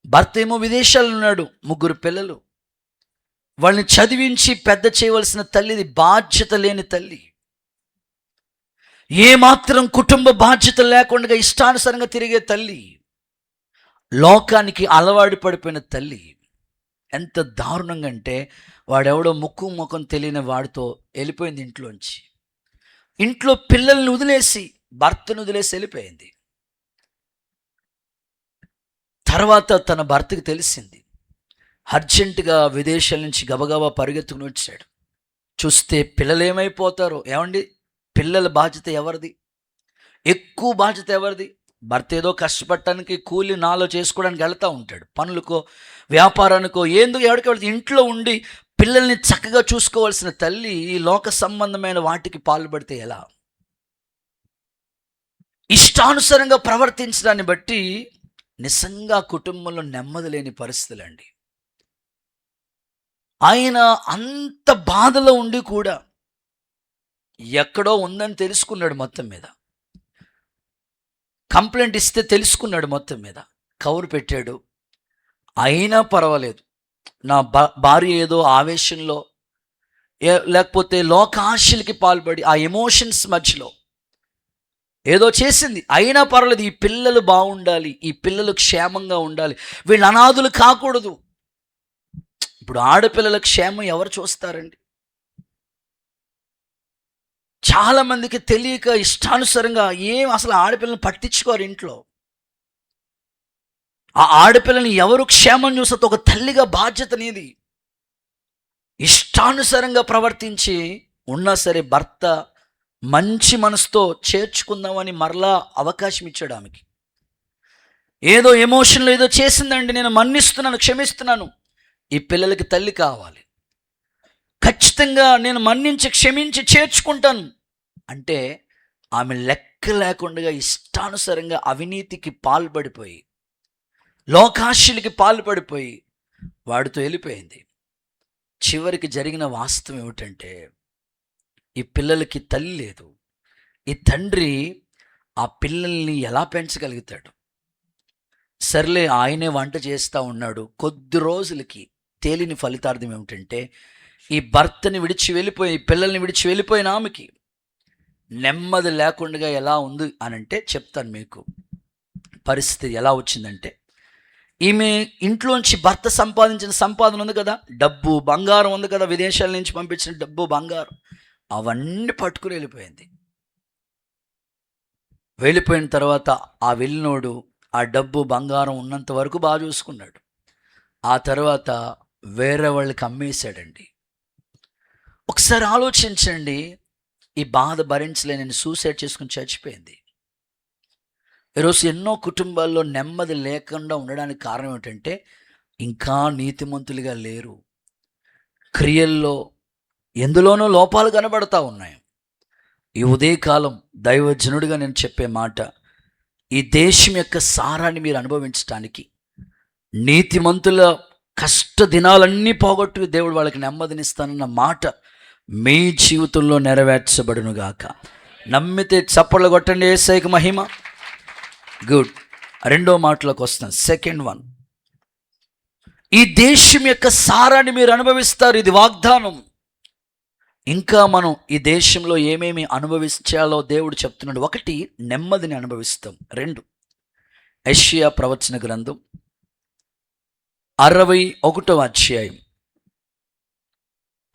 భర్త ఏమో విదేశాల్లో ఉన్నాడు, 3 పిల్లలు, వాళ్ళని చదివించి పెద్ద చేయవలసిన తల్లిది, బాధ్యత లేని తల్లి, ఏమాత్రం కుటుంబ బాధ్యత లేకుండా ఇష్టానుసారంగా తిరిగే తల్లి, లోకానికి అలవాటు పడిపోయిన తల్లి. ఎంత దారుణంగా అంటే, వాడెవడో ముఖం తెలియని వాడితో వెళ్ళిపోయింది ఇంట్లోంచి. ఇంట్లో పిల్లల్ని వదిలేసి, భర్తను వదిలేసి వెళ్ళిపోయింది. తర్వాత తన భర్తకి తెలిసింది. అర్జెంటుగా విదేశాల నుంచి గబగబా పరిగెత్తుకుని వచ్చాడు. చూస్తే పిల్లలు ఏమైపోతారో. ఏమండి, పిల్లల బాధ్యత ఎవరిది? ఎక్కువ బాధ్యత ఎవరిది? భర్త ఏదో కష్టపడటానికి కూలి నాలో చేసుకోవడానికి వెళ్తూ ఉంటాడు, పనులకో వ్యాపారానికో ఎవరికి వెళ్తే. ఇంట్లో ఉండి పిల్లల్ని చక్కగా చూసుకోవాల్సిన తల్లి ఈ లోక సంబంధమైన వాటికి పాల్పడితే ఎలా? ఇష్టానుసారంగా ప్రవర్తించడాన్ని బట్టి నిజంగా కుటుంబంలో నెమ్మది లేని పరిస్థితులండి. ఆయన అంత బాధలో ఉండి కూడా ఎక్కడో ఉందని తెలుసుకున్నాడు. మొత్తం మీద కంప్లైంట్ ఇస్తే తెలుసుకున్నాడు, మొత్తం మీద కౌరు పెట్టాడు. అయినా పర్వాలేదు, నా భార్య ఏదో ఆవేశంలో లేకపోతే లోకాశలకి పాల్పడి ఆ ఎమోషన్స్ మధ్యలో ఏదో చేసింది, అయినా పర్వాలేదు, ఈ పిల్లలు బాగుండాలి, ఈ పిల్లలు క్షేమంగా ఉండాలి, వీళ్ళు అనాథులు కాకూడదు. ఇప్పుడు ఆడపిల్లల క్షేమం ఎవరు చూస్తారండి? చాలా మందికి తెలియక ఇష్టానుసారంగా ఏం అసలు ఆడపిల్లని పట్టించుకోరు ఇంట్లో. ఆ ఆడపిల్లని ఎవరు క్షేమం చూస్తే ఒక తల్లిగా బాధ్యత నీది. ఇష్టానుసారంగా ప్రవర్తించి ఉన్నా సరే భర్త మంచి మనసుతో చేర్చుకుందామని మరలా అవకాశం ఇచ్చాడు ఆమెకి. ఏదో ఎమోషన్లో ఏదో చేసిందండి, నేను మన్నిస్తున్నాను, క్షమిస్తున్నాను. ఈ పిల్లలకి తల్లి కావాలి, ఖచ్చితంగా నేను మన్నించి క్షమించి చేర్చుకుంటాను అంటే ఆమె లెక్క లేకుండా ఇష్టానుసారంగా అవినీతికి పాల్పడిపోయి, లోకాశలకి పాల్పడిపోయి వాడితో వెళ్ళిపోయింది. చివరికి జరిగిన వాస్తవం ఏమిటంటే ఈ పిల్లలకి తల్లి లేదు. ఈ తండ్రి ఆ పిల్లల్ని ఎలా పెంచగలుగుతాడు? సర్లే ఆయనే వంట చేస్తూ ఉన్నాడు. కొద్ది రోజులకి తేలిని ఫలితార్థం ఏమిటంటే ఈ భర్తని విడిచి వెళ్ళిపోయి పిల్లల్ని విడిచి వెళ్ళిపోయిన ఆమెకి నెమ్మది లేకుండా ఎలా ఉంది అనంటే చెప్తాను మీకు. పరిస్థితి ఎలా వచ్చిందంటే, ఈమె ఇంట్లోంచి భర్త సంపాదించిన సంపాదన ఉంది కదా, డబ్బు బంగారం ఉంది కదా, విదేశాల నుంచి పంపించిన డబ్బు బంగారం అవన్నీ పట్టుకుని వెళ్ళిపోయింది. వెళ్ళిపోయిన తర్వాత ఆ వెళ్ళినోడు ఆ డబ్బు బంగారం ఉన్నంత వరకు బాగా చూసుకున్నాడు. ఆ తర్వాత వేరే వాళ్ళకి అమ్మేశాడండి. ఒకసారి ఆలోచించండి, ఈ బాధ భరించలేని సూసైడ్ చేసుకుని చచ్చిపోయింది. ఈరోజు ఎన్నో కుటుంబాల్లో నెమ్మది లేకుండా ఉండడానికి కారణం ఏంటంటే ఇంకా నీతిమంతులుగా లేరు. క్రియల్లో ఎందులోనో లోపాలు కనబడతా ఉన్నాయి. ఈ ఉదయకాలం దైవజనుడిగా నేను చెప్పే మాట, ఈ దేశం యొక్క సారాన్ని మీరు అనుభవించడానికి, నీతిమంతుల కష్ట దినాలన్నీ పోగొట్టు దేవుడు వాళ్ళకి నెమ్మదినిస్తానన్న మాట మీ జీవితంలో నెరవేర్చబడునుగాక. నమ్మితే చప్పట్లు కొట్టండి, యేసయ్యకి మహిమ. గుడ్. రెండో మాటలోకి వస్తాను, సెకండ్ వన్. ఈ దేశం యొక్క సారాన్ని మీరు అనుభవిస్తారు, ఇది వాగ్దానం. ఇంకా మనం ఈ దేశంలో ఏమేమి అనుభవించాలో దేవుడు చెప్తున్నాడు. ఒకటి, నెమ్మదిని అనుభవిస్తాం. రెండు, యెషయా ప్రవచన గ్రంథం 61వ అధ్యాయం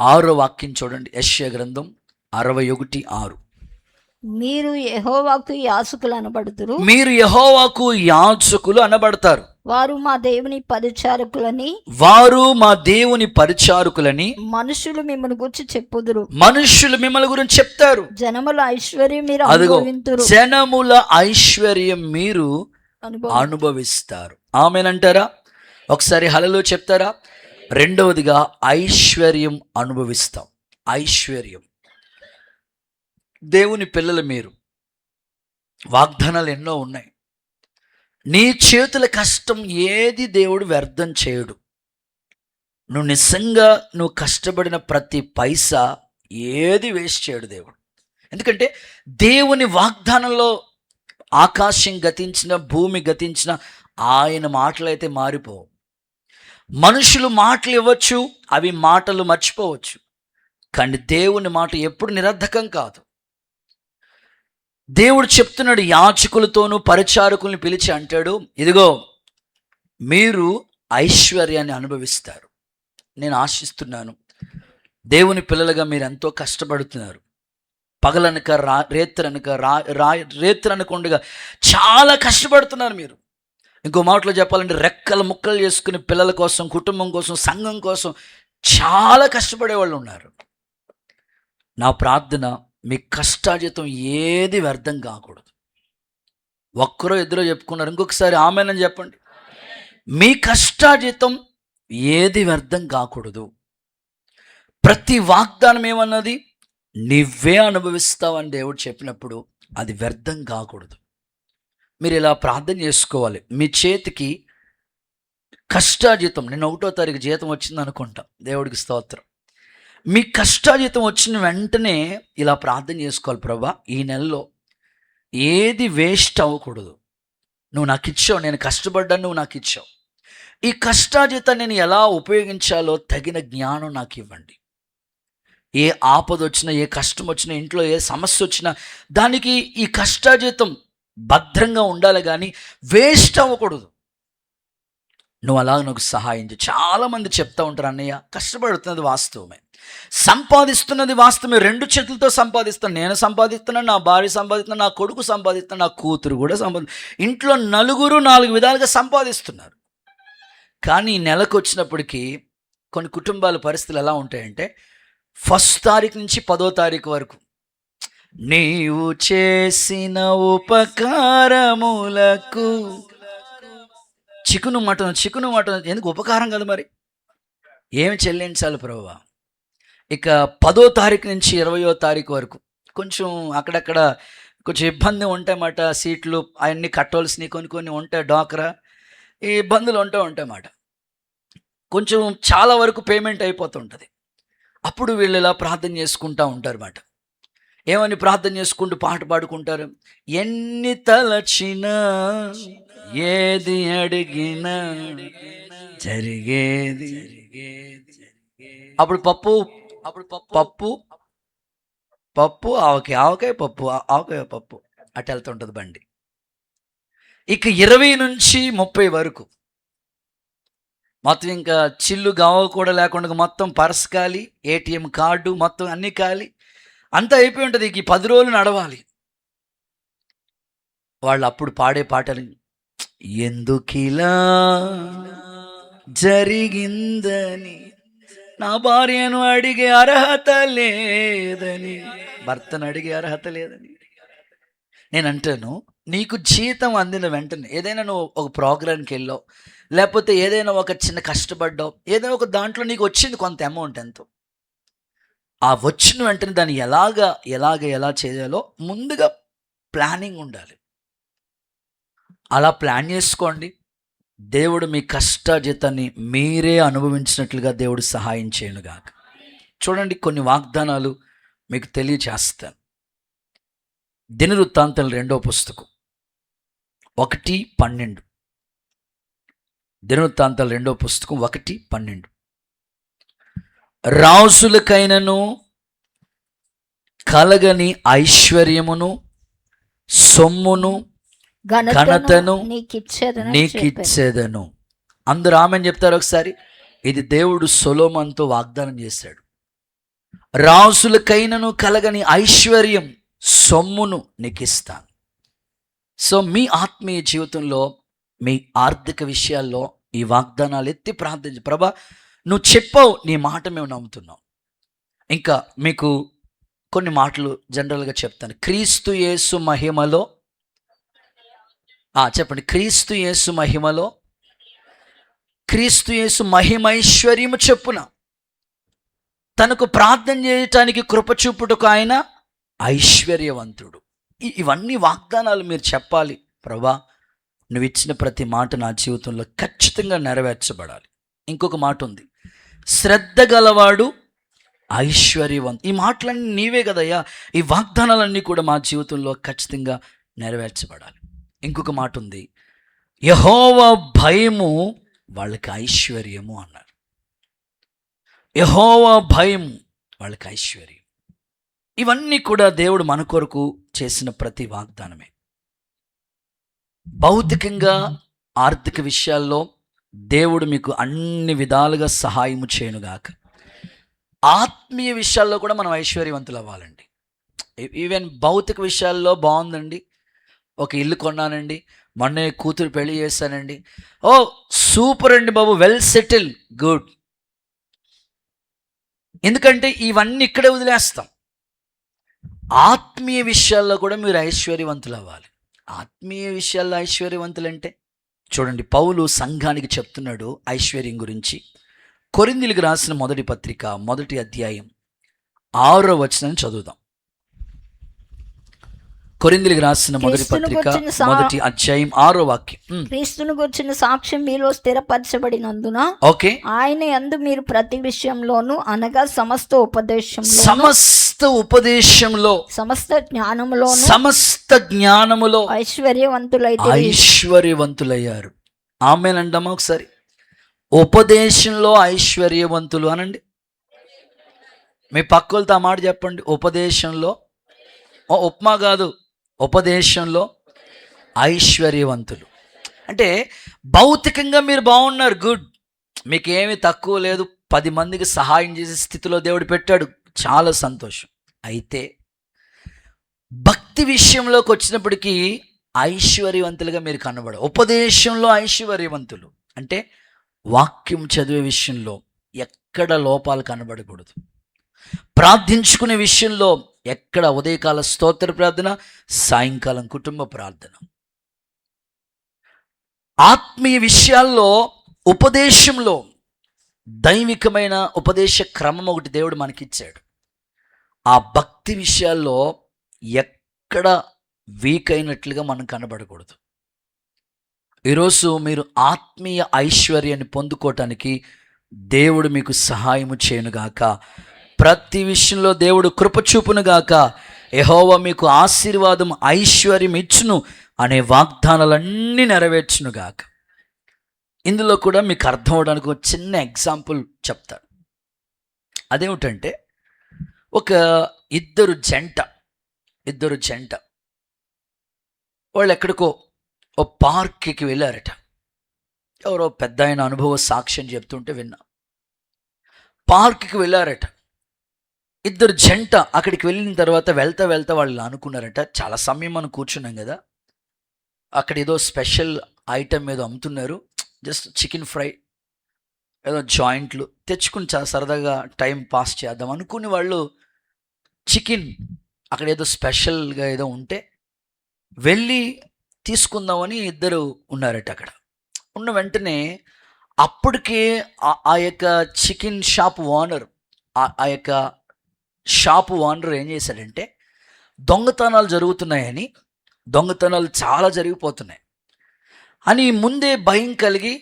6వ వాక్యం చూడండి. యెషయా గ్రంథం 61:6. మీరు యెహోవాకు యాజకులు అనబడుదురు. మీరు యెహోవాకు యాజకులు అనబడతారు. వారు మా దేవుని పరిచారకులని, వారు మా దేవుని పరిచారకులని మనుషులు మిమ్మల్ని గురించి చెప్పుదురు. మనుషులు మిమ్మల్ని గురించి చెప్తారు. జనముల ఐశ్వర్యం మీరు అదిగో, అనుభవింతురు. జనముల ఐశ్వర్యం మీరు అనుభవిస్తారు. ఆమేనంటారా? ఒకసారి హల్లెలూయా చెప్తారా? రెండవదిగా ఐశ్వర్యం అనుభవిస్తాం. ఐశ్వర్యం. దేవుని పిల్లలు మీరు, వాగ్దానాలు ఎన్నో ఉన్నాయి. నీ చేతుల కష్టం ఏది దేవుడు వ్యర్థం చేయడు. నువ్వు నిజంగా నువ్వు కష్టపడిన ప్రతి పైసా ఏది వేస్ట్ చేయడు దేవుడు. ఎందుకంటే దేవుని వాగ్దానంలో ఆకాశం గతించిన, భూమి గతించిన, ఆయన మాటలైతే మారిపోవు. మనుషులు మాటలు ఇవ్వచ్చు, అవి మాటలు మర్చిపోవచ్చు, కానీ దేవుని మాట ఎప్పుడు నిరర్ధకం కాదు. దేవుడు చెప్తున్నాడు, యాజకులతోనూ పరిచారకుల్ని పిలిచి అంటాడు, ఇదిగో మీరు ఐశ్వర్యాన్ని అనుభవిస్తారు. నేను ఆశిస్తున్నాను, దేవుని పిల్లలుగా మీరు ఎంతో కష్టపడుతున్నారు. పగలనక రేత్రనకుండగా చాలా కష్టపడుతున్నారు మీరు. ఇంకో మాటలో చెప్పాలంటే రెక్కల ముక్కలు చేసుకుని పిల్లల కోసం, కుటుంబం కోసం, సంఘం కోసం చాలా కష్టపడే వాళ్ళు ఉన్నారు. నా ప్రార్థన, మీ కష్టార్జితం ఏది వ్యర్థం కాకూడదు. ఒక్కరో ఇద్దరో చెప్పుకున్నారు, ఇంకొకసారి ఆమేనని చెప్పండి. మీ కష్టార్జితం ఏది వ్యర్థం కాకూడదు. ప్రతి వాగ్దానం ఏమన్నది, నువ్వే అనుభవిస్తావని దేవుడు చెప్పినప్పుడు అది వ్యర్థం కాకూడదు. మీరు ఇలా ప్రార్థన చేసుకోవాలి. మీ చేతికి కష్టార్జితం, నిన్న 1వ తారీఖు జీతం వచ్చింది అనుకుంటాం, దేవుడికి స్తోత్రం. మీ కష్టార్జితం వచ్చిన వెంటనే ఇలా ప్రార్థన చేసుకోవాలి, ప్రభా ఈ నెలలో ఏది వేస్ట్ అవ్వకూడదు. నువ్వు నాకు ఇచ్చావు, నేను కష్టపడ్డాను, నువ్వు నాకు ఇచ్చావు. ఈ కష్టార్జితాన్ని నేను ఎలా ఉపయోగించాలో తగిన జ్ఞానం నాకు ఇవ్వండి. ఏ ఆపద వచ్చినా, ఏ కష్టం వచ్చినా, ఇంట్లో ఏ సమస్య వచ్చినా దానికి ఈ కష్టార్జితం భద్రంగా ఉండాలి, కానీ వేస్ట్ అవ్వకూడదు. నువ్వు అలాగ నాకు సహాయం చేయి. చాలామంది చెప్తా ఉంటారు, అన్నయ్య కష్టపడుతున్నది వాస్తవమే, సంపాదిస్తున్నది వాస్తవమే, 2 చేతులతో సంపాదిస్తాను, నేను సంపాదిస్తున్నాను, నా భార్య సంపాదిస్తున్నాను, నా కొడుకు సంపాదిస్తున్నాను, నా కూతురు కూడా ఇంట్లో నలుగురు 4 విధాలుగా సంపాదిస్తున్నారు. కానీ నెలకు వచ్చినప్పటికీ కొన్ని కుటుంబాల పరిస్థితులు ఎలా ఉంటాయంటే, 1 తారీఖు నుంచి 10వ తారీఖు వరకు నీవు చేసిన ఉపకారములకు చికును మటన్ ఎందుకు ఉపకారం కదా మరి, ఏమి చెల్లించాలి ప్రభువా. ఇక 10వ తారీఖు నుంచి 20వ తారీఖు వరకు కొంచెం అక్కడక్కడ కొంచెం ఇబ్బంది ఉంటాయన్నమాట. సీట్లు అవన్నీ కట్టవలసినవి కొన్ని ఉంటాయి, డ్వాక్రా ఈ ఇబ్బందులు ఉంటాయన్నమాట. కొంచెం చాలా వరకు పేమెంట్ అయిపోతుంటుంది. అప్పుడు వీళ్ళు ఇలా ప్రార్థన చేసుకుంటూ ఉంటారు అన్నమాట. ఏమని ప్రార్థన చేసుకుంటూ పాట పాడుకుంటారు, ఎన్ని తలచినా ఏది అడిగినా జరిగేది. అప్పుడు పప్పు ఆవకాయ పప్పు అటు వెళ్తుంటుంది బండి. ఇక 20 నుంచి 30 వరకు మొత్తం ఇంకా చిల్లు గావ కూడా లేకుండా మొత్తం పర్స్ ఖాళీ, ఏటీఎం కార్డు మొత్తం అన్నీ ఖాళీ, అంతా అయిపోయి ఉంటుంది. ఇక 10 రోజులు నడవాలి. వాళ్ళు అప్పుడు పాడే పాటలు, ఎందుకిలా జరిగిందని నా భార్యను అడిగే అర్హత లేదని, భర్తను అడిగే అర్హత లేదని. నేను అంటాను, నీకు జీతం అందిన వెంటనే ఏదైనా నువ్వు ఒక ప్రోగ్రాంకి వెళ్ళావు, లేకపోతే ఏదైనా ఒక చిన్న కష్టపడ్డావు, ఏదైనా ఒక దాంట్లో నీకు వచ్చింది కొంత అమౌంట్ ఎంతో, ఆ వచ్చిన వెంటనే దాన్ని ఎలా చేయాలో ముందుగా ప్లానింగ్ ఉండాలి. అలా ప్లాన్ చేసుకోండి. దేవుడు మీ కష్టార్జితాన్ని మీరే అనుభవించినట్లుగా దేవుడు సహాయం చేయనుగాక. చూడండి, కొన్ని వాగ్దానాలు మీకు తెలియచేస్తాను. దినవృత్తాంతం 2వ పుస్తకం 1:12. దినవృత్తాంతాలు 2వ పుస్తకం 1:12. రాజులకైనను కలగని ఐశ్వర్యమును సొమ్మును ఘనతను నీకిచ్చేదను. అందరూ ఆమెను చెప్తారు ఒకసారి. ఇది దేవుడు సొలొమోనుతో వాగ్దానం చేశాడు. రాజులకైనను కలగని ఐశ్వర్యం సొమ్మును నీకిస్తాను. సో మీ ఆత్మీయ జీవితంలో, మీ ఆర్థిక విషయాల్లో ఈ వాగ్దానాలు ఎత్తి ప్రార్థించు. ప్రభా, నువ్వు చెప్పావు, నీ మాట మేము నమ్ముతున్నాం. ఇంకా మీకు కొన్ని మాటలు జనరల్గా చెప్తాను. క్రీస్తు యేసు మహిమలో చెప్పండి. క్రీస్తు యేసు మహిమైశ్వర్యము చెప్పున తనకు ప్రార్థన చేయటానికి కృప చూపుటకు ఆయన ఐశ్వర్యవంతుడు. ఇవన్నీ వాగ్దానాలు మీరు చెప్పాలి. ప్రభా, నువ్వు ఇచ్చిన ప్రతి మాట నా జీవితంలో ఖచ్చితంగా నెరవేర్చబడాలి. ఇంకొక మాట ఉంది, శ్రద్ధ గలవాడు ఐశ్వర్యవంతు. ఈ మాటలన్నీ నీవే కదయ్యా. ఈ వాగ్దానాలన్నీ కూడా మా జీవితంలో ఖచ్చితంగా నెరవేర్చబడాలి. ఇంకొక మాట ఉంది, యెహోవా భయము వాళ్ళకి ఐశ్వర్యము అన్నారు. యెహోవా భయం వాళ్ళకి ఐశ్వర్యం. ఇవన్నీ కూడా దేవుడు మన కొరకు చేసిన ప్రతి వాగ్దానమే. భౌతికంగా ఆర్థిక విషయాల్లో దేవుడు మీకు అన్ని విధాలుగా సహాయము చేయనుగాక. ఆత్మీయ విషయాల్లో కూడా మనం ఐశ్వర్యవంతులు అవ్వాలండి. ఈవెన్ భౌతిక విషయాల్లో బాగుందండి, ఒక ఇల్లు కొన్నానండి, మొన్నే కూతురు పెళ్లి చేశానండి, ఓ సూపర్ అండి బాబు, వెల్ సెటిల్, గుడ్. ఎందుకంటే ఇవన్నీ ఇక్కడే వదిలేస్తాం. ఆత్మీయ విషయాల్లో కూడా మీరు ఐశ్వర్యవంతులు అవ్వాలి. ఆత్మీయ విషయాల్లో ఐశ్వర్యవంతులంటే చూడండి, పౌలు సంఘానికి చెప్తున్నాడు ఐశ్వర్యం గురించి. కొరింథీయులకు రాసిన మొదటి పత్రిక 1వ అధ్యాయం 6వ వచనం చదువుదాం. కొరింథీయులకు రాసిన మొదటి పత్రిక 1వ అధ్యాయం 6వ వాక్యం. క్రీస్తును గురించిన సాక్ష్యం మీలో స్థిరపరచబడినందున ఓకే, ఆయన యందు మీరు ప్రతి విషయంలోనూ, అనగా సమస్త ఉపదేశంలో, సమస్త జ్ఞానములో ఐశ్వర్యవంతులయ్యారు. ఆమేనండమ్మా ఒకసారి. ఉపదేశంలో ఐశ్వర్యవంతులు అనండి. మీ పక్కలతో ఆ మాట చెప్పండి. ఉపదేశంలో, ఉప్మా కాదు, ఉపదేశంలో ఐశ్వర్యవంతులు. అంటే భౌతికంగా మీరు బాగున్నారు, గుడ్, మీకేమీ తక్కువ లేదు, 10 మందికి సహాయం చేసే స్థితిలో దేవుడు పెట్టాడు, చాలా సంతోషం. అయితే భక్తి విషయంలోకి వచ్చినప్పటికీ ఐశ్వర్యవంతులుగా మీరు కనబడరు. ఉపదేశంలో ఐశ్వర్యవంతులు అంటే వాక్యం చదివే విషయంలో ఎక్కడ లోపాలు కనబడకూడదు. ప్రార్థించుకునే విషయంలో ఎక్కడ ఉదయకాల స్తోత్ర ప్రార్థన, సాయంకాలం కుటుంబ ప్రార్థన. ఆత్మీయ విషయాల్లో ఉపదేశంలో దైవికమైన ఉపదేశ క్రమం ఒకటి దేవుడు మనకిచ్చాడు. ఆ భక్తి విషయాల్లో ఎక్కడ వీక్ అయినట్లుగా మనం కనబడకూడదు. ఈరోజు మీరు ఆత్మీయ ఐశ్వర్యాన్ని పొందుకోవటానికి దేవుడు మీకు సహాయము చేయనుగాక. ప్రతి విషయంలో దేవుడు కృప చూపునుగాక. యెహోవా మీకు ఆశీర్వాదం ఐశ్వర్యం ఇచ్చును అనే వాగ్దానాలన్నీ నెరవేర్చునుగాక. ఇందులో కూడా మీకు అర్థం అవడానికి ఒక చిన్న ఎగ్జాంపుల్ చెప్తాను. అదేమిటంటే, ఒక ఇద్దరు జంట వాళ్ళు ఎక్కడికో ఓ పార్క్కి వెళ్ళారట. ఎవరో పెద్ద ఆయన అనుభవ సాక్ష్యం చెప్తుంటే విన్నా. పార్క్కి వెళ్ళారట ఇద్దరు జంట. అక్కడికి వెళ్ళిన తర్వాత వెళ్తా వాళ్ళు అనుకున్నారట, చాలా సమయం మనం కూర్చున్నాం కదా, అక్కడ ఏదో స్పెషల్ ఐటమ్ ఏదో అమ్ముతున్నారు, జస్ట్ చికెన్ ఫ్రై, ఏదో జాయింట్లు తెచ్చుకుని చాలా సరదాగా టైం పాస్ చేద్దాం అనుకుని వాళ్ళు చికెన్ అక్కడ ఏదో స్పెషల్గా ఏదో ఉంటే వెళ్ళి తీసుకుందామని ఇద్దరు ఉన్నారట. అక్కడ ఉన్న వెంటనే అప్పటికే ఆ యొక్క చికెన్ షాప్ ఓనర్, ఆ యొక్క షాపు ఓనర్ ఏం చేశాడంటే, దొంగతనాలు చాలా జరిగిపోతున్నాయి అని ముందే భయం కలిగి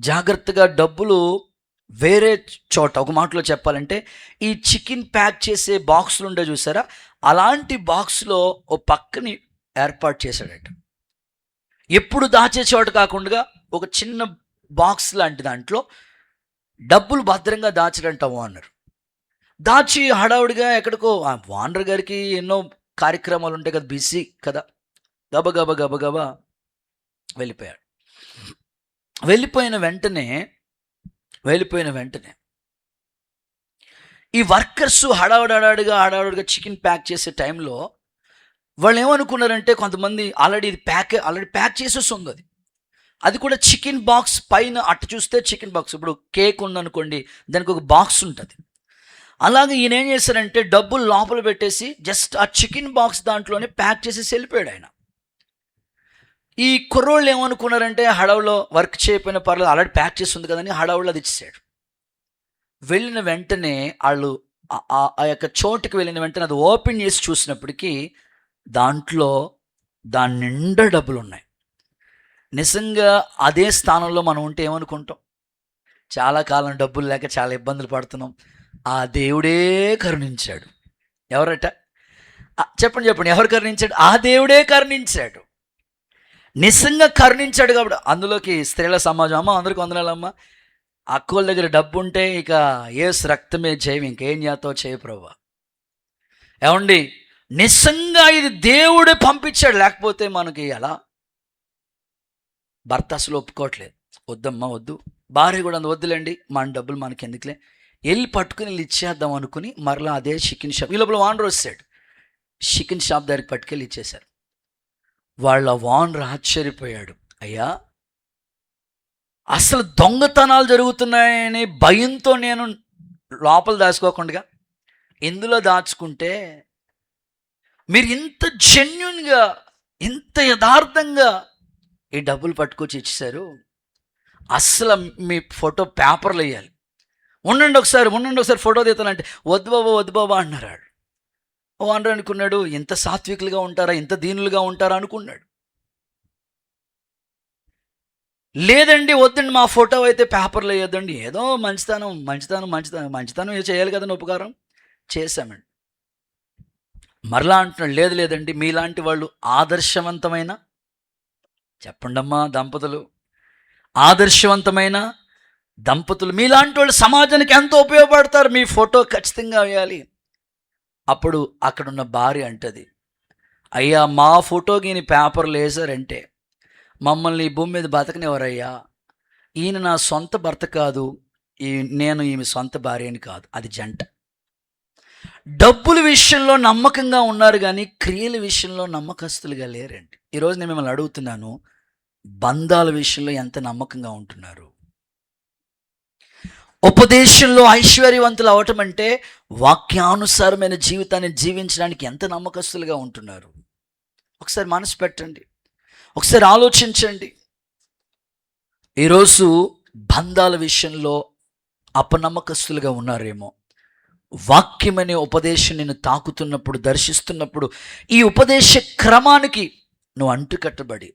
జాగ్రత్తగా డబ్బులు వేరే చోట, ఒక మాటలో చెప్పాలంటే ఈ చికెన్ ప్యాక్ చేసే బాక్సులు ఉండే చూసారా, అలాంటి బాక్స్లో ఓ పక్కని ఏర్పాటు చేశాడట. ఎప్పుడు దాచే చోట కాకుండా ఒక చిన్న బాక్స్ లాంటి దాంట్లో డబ్బులు భద్రంగా దాచడంట ఓనర్. దాచి హడావుడిగా ఎక్కడికో, ఓనర్ గారికి ఎన్నో కార్యక్రమాలు ఉంటాయి కదా, బిజీ కదా, గబగబా వెళ్ళిపోయాడు. వెళ్ళిపోయిన వెంటనే ఈ వర్కర్స్ హడావుడిగా చికెన్ ప్యాక్ చేసే టైంలో వాళ్ళు ఏమనుకున్నారంటే, కొంతమంది ఆల్రెడీ ప్యాక్ చేసేసి ఉంది. అది కూడా చికెన్ బాక్స్ పైన అట్టు చూస్తే చికెన్ బాక్స్, ఇప్పుడు కేక్ ఉందనుకోండి దానికి ఒక బాక్స్ ఉంటుంది. అలాగే ఈయన ఏం చేశారంటే డబ్బులు లోపల పెట్టేసి జస్ట్ ఆ చికెన్ బాక్స్ దాంట్లోనే ప్యాక్ చేసేసి వెళ్ళిపోయాడు ఆయన. ఈ కుర్రోళ్ళు ఏమనుకున్నారంటే, హడావులో వర్క్ చేయకపోయిన పర్లేదు, ఆల్రెడీ ప్యాక్ చేసి ఉంది కదని హడావులో అది ఇచ్చేసాడు. వెళ్ళిన వెంటనే వాళ్ళు ఆ యొక్క చోటుకి వెళ్ళిన వెంటనే అది ఓపెన్ చేసి చూసినప్పటికీ దాని నిండా డబ్బులు ఉన్నాయి. నిజంగా అదే స్థానంలో మనం ఉంటే ఏమనుకుంటాం, చాలా కాలం డబ్బులు లేక చాలా ఇబ్బందులు పడుతున్నాం, ఆ దేవుడే కరుణించాడు. ఎవరట చెప్పండి, ఎవరు కరుణించాడు? ఆ దేవుడే కరుణించాడు. నిజంగా కరుణించాడు కాబట్టి అందులోకి స్త్రీల సమాజం, అమ్మ అందరికి వందనాలమ్మ, అక్కోళ్ళ దగ్గర డబ్బు ఉంటే ఇక యేసు రక్తమే జయం, ఇంకేం చేస్తావు చేయ ప్రభువా. ఏమండి, నిజంగా ఇది దేవుడే పంపించాడు, లేకపోతే మనకి ఎలా? భర్త అసలు ఒప్పుకోవట్లేదు, వద్దమ్మా వద్దు, భార్య కూడా వద్దులేండి, మన డబ్బులు మనకి ఎందుకులే, వెళ్ళి పట్టుకుని వెళ్ళి ఇచ్చేద్దాం అనుకుని మరలా అదే చికెన్ షాప్, ఈ లోపల ఓనర్ వస్తాడు, చికెన్ షాప్ దగ్గరికి పట్టుకెళ్ళి ఇచ్చేశారు. వాళ్ళ ఓనర్ ఆశ్చర్యపోయాడు, అయ్యా అసలు దొంగతనాలు జరుగుతున్నాయని భయంతో నేను లోపల దాచుకోకుండా ఇందులో దాచుకుంటే మీరు ఇంత జెన్యున్గా ఇంత యథార్థంగా ఈ డబ్బులు పట్టుకొచ్చి ఇచ్చేశారు, అస్సలు మీ ఫోటో పేపర్లు వేయాలి, ఉండండి ఒకసారి ఫోటో తీస్తానంటే వద్దు బాబా అన్నారు. ఓనర్ అనుకున్నాడు, ఇంత సాత్వికులుగా ఉంటారా, ఇంత దీనులుగా ఉంటారా అనుకున్నాడు. లేదండి వద్దండి, మా ఫోటో అయితే పేపర్లు వేయొద్దండి, ఏదో మంచితనం చేయాలి కదండి, ఉపకారం చేశామండి. మరలా అంటున్నాడు, లేదండి మీలాంటి వాళ్ళు ఆదర్శవంతమైన, చెప్పండమ్మా దంపతులు, ఆదర్శవంతమైన దంపతులు మీలాంటి వాళ్ళు సమాజానికి ఎంతో ఉపయోగపడతారు, మీ ఫోటో ఖచ్చితంగా వేయాలి. అప్పుడు అక్కడున్న భార్య అంటది, అయ్యా మా ఫోటోకి పేపర్లు వేసారంటే మమ్మల్ని ఈ భూమి మీద బతకనివ్వరయ్యా, ఈయన నా సొంత భర్త కాదు, నేను ఈమె సొంత భార్యని కాదు. అది జంట. డబ్బుల విషయంలో నమ్మకంగా ఉన్నారు కానీ క్రియల విషయంలో నమ్మకస్తులుగా లేరండి. ఈరోజు నేను మిమ్మల్ని అడుగుతున్నాను, బంధాల విషయంలో ఎంత నమ్మకంగా ఉంటున్నారు? ఉపదేశంలో ఐశ్వర్యవంతులు అవటం అంటే వాక్యానుసారమైన జీవితాన్ని జీవించడానికి ఎంత నమ్మకస్తులుగా ఉంటున్నారు? ఒకసారి మనసు పెట్టండి, ఒకసారి ఆలోచించండి. ఈరోజు బంధాల విషయంలో అపనమ్మకస్తులుగా ఉన్నారేమో. వాక్యం అనే ఉపదేశం నిన్ను తాకుతున్నప్పుడు, దర్శిస్తున్నప్పుడు, ఈ ఉపదేశ క్రమానికి నువ్వు అంటుకట్టబడి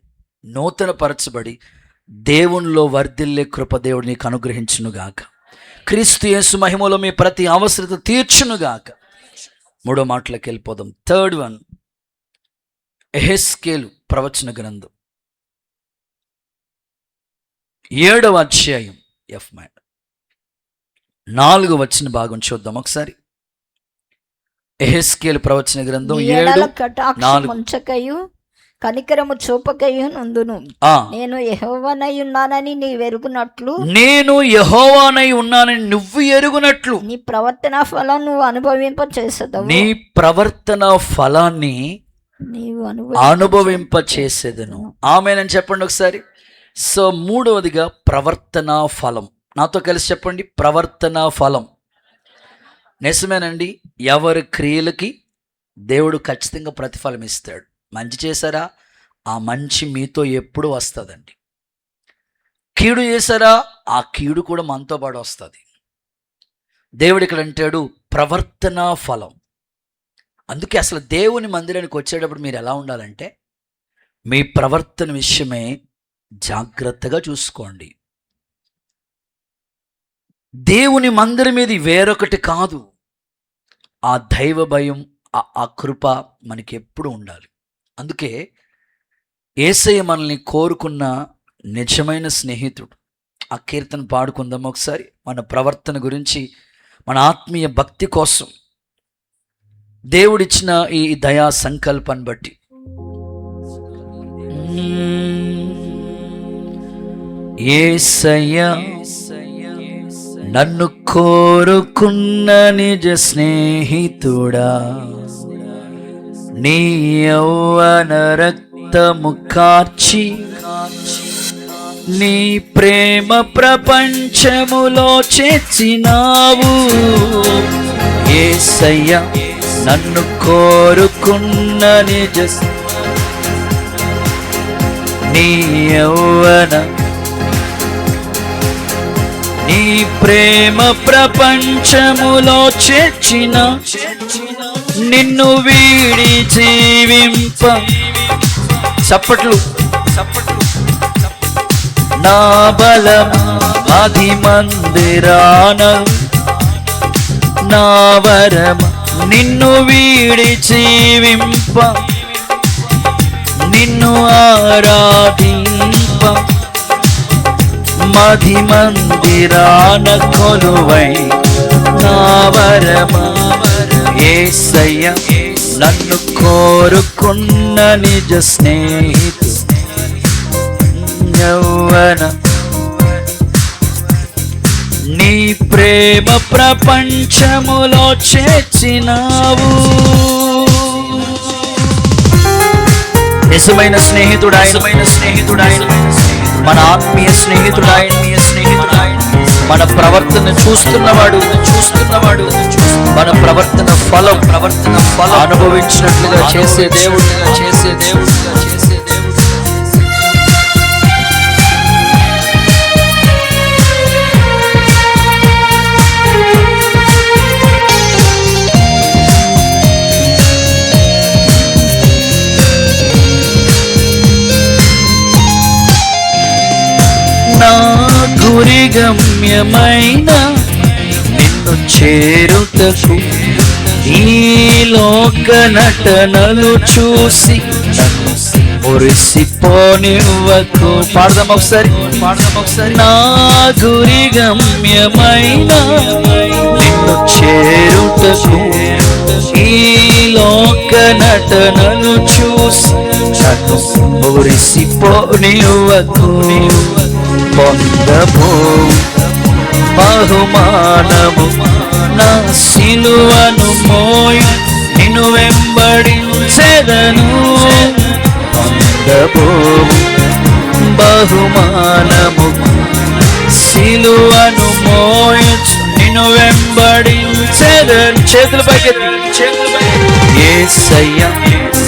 నూతనపరచబడి దేవునిలో వర్ధిల్లే కృప దేవుడు నీకు అనుగ్రహించునుగాక. క్రీస్తు యేసు మహిమలో మీ ప్రతి అవసరత తీర్చునుగాక. మూడో మాటలోకి వెళ్ళిపోదాం. థర్డ్ వన్, యెహెజ్కేలు ప్రవచన గ్రంథం 7వ అధ్యాయం 4వ వచన భాగం చూద్దాం ఒకసారి. యెహెజ్కేలు ప్రవచన గ్రంథం 7:4. కనికరము చూపకయు నందును, నేను యెహోవానై ఉన్నానని నువ్వు ఎరుగునట్లు నీ ప్రవర్తన ఫలం నువ్వు అనుభవింపచేసేదవు. నీ ప్రవర్తన ఫలాన్ని నీవు అనుభవింపచేసేదను. ఆమేనని చెప్పండి ఒకసారి. సో మూడవదిగా ప్రవర్తన ఫలం. నాతో కలిసి చెప్పండి, ప్రవర్తన ఫలం. నిజమేనండి, ఎవరి క్రియలకి దేవుడు ఖచ్చితంగా ప్రతిఫలం ఇస్తాడు. మంచి చేశారా, ఆ మంచి మీతో ఎప్పుడు వస్తుందండి. కీడు చేశారా, ఆ కీడు కూడా మనతో పాటు వస్తుంది. దేవుడు ఇక్కడ అంటాడు ప్రవర్తన ఫలం. అందుకే అసలు దేవుని మందిరానికి వచ్చేటప్పుడు మీరు ఎలా ఉండాలంటే, మీ ప్రవర్తన విషయమే జాగ్రత్తగా చూసుకోండి. దేవుని మందిరం మీద వేరొకటి కాదు. ఆ దైవ భయం, ఆ కృప మనకి ఎప్పుడు ఉండాలి. అందుకే యేసయ్య మనల్ని కోరుకున్న నిజమైన స్నేహితుడు. ఆ కీర్తన పాడుకుందాం ఒకసారి. మన ప్రవర్తన గురించి, మన ఆత్మీయ భక్తి కోసం దేవుడిచ్చిన ఈ దయా సంకల్పాన్ని బట్టి. యేసయ్య నన్ను కోరుకున్న నిజ స్నేహితుడా, నీ యౌవన రక్తము కార్చి నీ ప్రేమ ప్రపంచములో చేర్చినావు. యేసయ్య నన్ను కోరుకున్న నిజ నీ యౌవన నీ ప్రేమ ప్రపంచములో చేర్చిన నిన్ను వీడి జీవింప. చప్పట్లు. నా బలం అది మందిరాన, నా వరం నిన్ను వీడి జీవింప, నిన్ను ఆరాధింప. మధి మందిరాన కొలువై నా వరమ యేసయ్య నన్ను కోరుకున్న నిజ స్నేహితు. యౌవన నీ ప్రేమ ప్రపంచములో చేర్చినావు. నిజమైన స్నేహితుడు ఆయన, మన ఆత్మీయ స్నేహితుడు ఆయన, మన ప్రవర్తన చూస్తున్నవాడు, మన ప్రవర్తన ఫలం అనుభవించినట్లుగా చేసే దేవుడు. నా గురి గమ్యమైన నిన్ను చేరుటకు ఈ లోక నటనలు చూసి మురిసిపోనివ్వకు. పాడదాం ఒకసారి. నా గురి గమ్యమైన నిన్ను చేరుటకు ఈ లోక నటనలు చూసి నన్ను మురిసిపోనివ్వకు. పొందబో బహుమానము నా సిలువను మోయి నిన్ను వెంబడించెదను. పొందబో బహుమానము సిలువను మోయచు నిన్ను వెంబడించెదను. చేతులు పైకెత్తి, యేసయ్య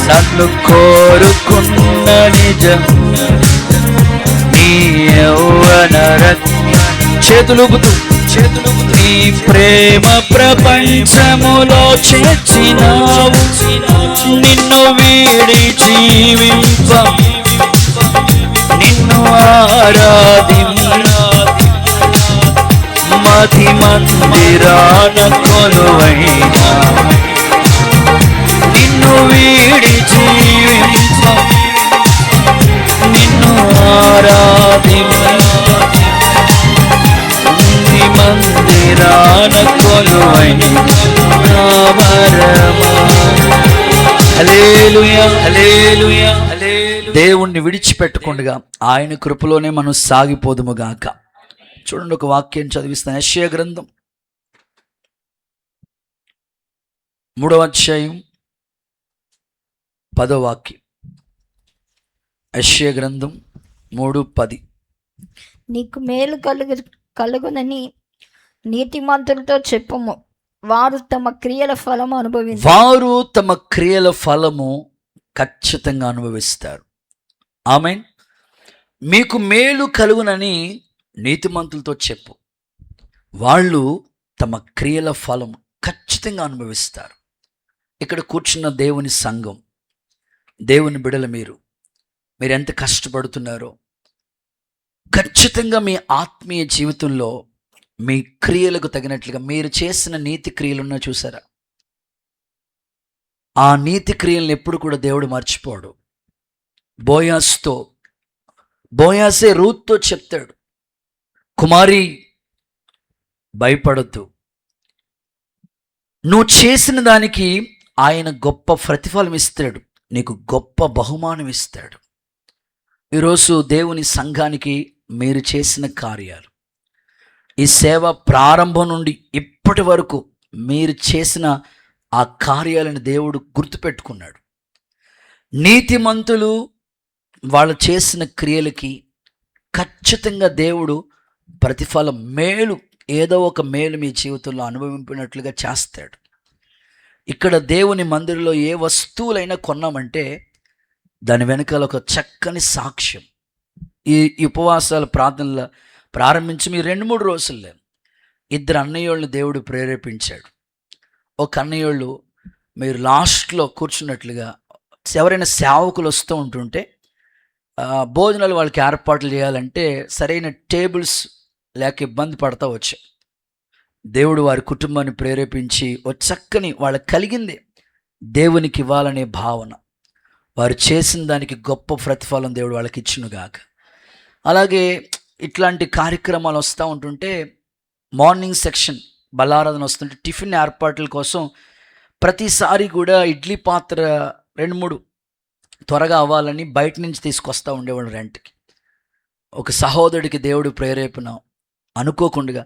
నన్ను కోరుకున్న నిజం నీ యౌవన చేతులుపుతూ నీ ప్రేమ ప్రపంచములో చేర్చినావు. నిన్ను వీడి జీవింప నిన్ను మధి మందిరాన కొలువైనా నిన్ను వీడి జీవింప నిన్ను మందిరాన కొలువైనా. హల్లెలూయా, హల్లెలూయా, హల్లెలూయా. దేవుణ్ణి విడిచిపెట్టకుండా ఆయన కృపలోనే మనం సాగిపోదుముగాక. చూడండి, ఒక వాక్యం చదివిస్తాను. యెషయా గ్రంథం 3వ అధ్యాయం 10వ వాక్యం. యెషయా గ్రంథం 3:10. నీకు మేలు కలుగునని నీతిమంతులతో చెప్పుము, వారు తమ క్రియల ఫలము ఖచ్చితంగా అనుభవిస్తారు. ఆమేన్. మీకు మేలు కలుగునని నీతిమంతులతో చెప్పు, వాళ్ళు తమ క్రియల ఫలము ఖచ్చితంగా అనుభవిస్తారు. ఇక్కడ కూర్చున్న దేవుని సంఘం, దేవుని బిడల మీరు ఎంత కష్టపడుతున్నారో ఖచ్చితంగా మీ ఆత్మీయ జీవితంలో మీ క్రియలకు తగినట్లుగా మీరు చేసిన నీతి క్రియలున్నా చూసారా, ఆ నీతి క్రియలను ఎప్పుడు కూడా దేవుడు మర్చిపోడు. బోయాసే రూత్తో చెప్తాడు, కుమారి భయపడద్దు, నువ్వు చేసిన దానికి ఆయన గొప్ప ప్రతిఫలం ఇస్తాడు, నీకు గొప్ప బహుమానం ఇస్తాడు. ఈరోజు దేవుని సంఘానికి మీరు చేసిన కార్యాలు, ఈ సేవ ప్రారంభం నుండి ఇప్పటి వరకు మీరు చేసిన ఆ కార్యాలను దేవుడు గుర్తుపెట్టుకున్నాడు. నీతిమంతులు వాళ్ళు చేసిన క్రియలకి ఖచ్చితంగా దేవుడు ప్రతిఫలం, మేలు, ఏదో ఒక మేలు మీ జీవితంలో అనుభవింపినట్లుగా చేస్తాడు. ఇక్కడ దేవుని మందిరంలో ఏ వస్తువులైనా కొన్నామంటే దాని వెనకాల ఒక చక్కని సాక్ష్యం. ఈ ఉపవాసాల ప్రార్థనలు ప్రారంభించి మీరు 2-3 రోజుల్లో 2 అన్నయ్యోళ్ళని దేవుడు ప్రేరేపించాడు. ఒక అన్నయ్యోళ్ళు మీరు లాస్ట్లో కూర్చున్నట్లుగా ఎవరైనా సేవకులు వస్తూ ఉంటుంటే భోజనాలు వాళ్ళకి ఏర్పాట్లు చేయాలంటే సరైన టేబుల్స్ లేక ఇబ్బంది పడతా వచ్చాయి. దేవుడు వారి కుటుంబాన్ని ప్రేరేపించి ఒక చక్కని వాళ్ళకి కలిగింది దేవునికి ఇవ్వాలనే భావన, వారు చేసిన దానికి గొప్ప ప్రతిఫలం దేవుడు వాళ్ళకి ఇచ్చునుగాక. అలాగే ఇట్లాంటి కార్యక్రమాలు వస్తూ ఉంటుంటే మార్నింగ్ సెక్షన్ బలారాధన వస్తుంటే టిఫిన్ ఏర్పాట్ల కోసం ప్రతిసారి కూడా ఇడ్లీ పాత్ర 2-3 త్వరగా అవ్వాలని బయట నుంచి తీసుకొస్తూ ఉండేవాళ్ళు రెంట్కి. ఒక సహోదరుడికి దేవుడు ప్రేరేపణ అనుకోకుండా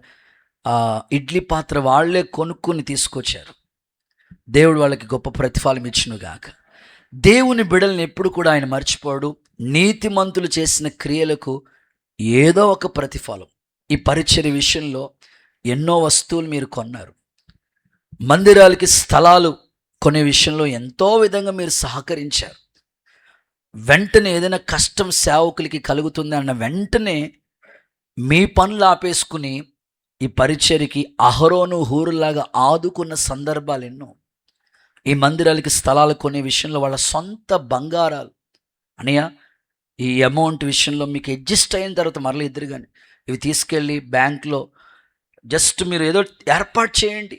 ఇడ్లీ పాత్ర వాళ్ళే కొనుక్కొని తీసుకొచ్చారు. దేవుడు వాళ్ళకి గొప్ప ప్రతిఫలం ఇచ్చునుగాక. దేవుని బిడల్ని ఎప్పుడు కూడా ఆయన మర్చిపోడు. నీతిమంతులు చేసిన క్రియలకు ఏదో ఒక ప్రతిఫలం. ఈ పరిచర్య విషయంలో ఎన్నో వస్తువులు మీరు కొన్నారు, మందిరాలకి స్థలాలు కొనే విషయంలో ఎంతో విధంగా మీరు సహకరించారు. వెంటనే ఏదైనా కష్టం సేవకులకి కలుగుతుంది అన్న వెంటనే మీ పనులు ఆపేసుకుని ఈ పరిచర్యకి అహరోను హూరులాగా ఆదుకున్న సందర్భాలు ఎన్నో. ఈ మందిరాలకి స్థలాలు కొనే విషయంలో వాళ్ళ సొంత బంగారాలు, అనయ్య ఈ అమౌంట్ విషయంలో మీకు అడ్జస్ట్ అయిన తర్వాత మరలా ఇద్దరు కానీ ఇవి తీసుకెళ్ళి బ్యాంక్లో జస్ట్ మీరు ఏదో ఏర్పాటు చేయండి,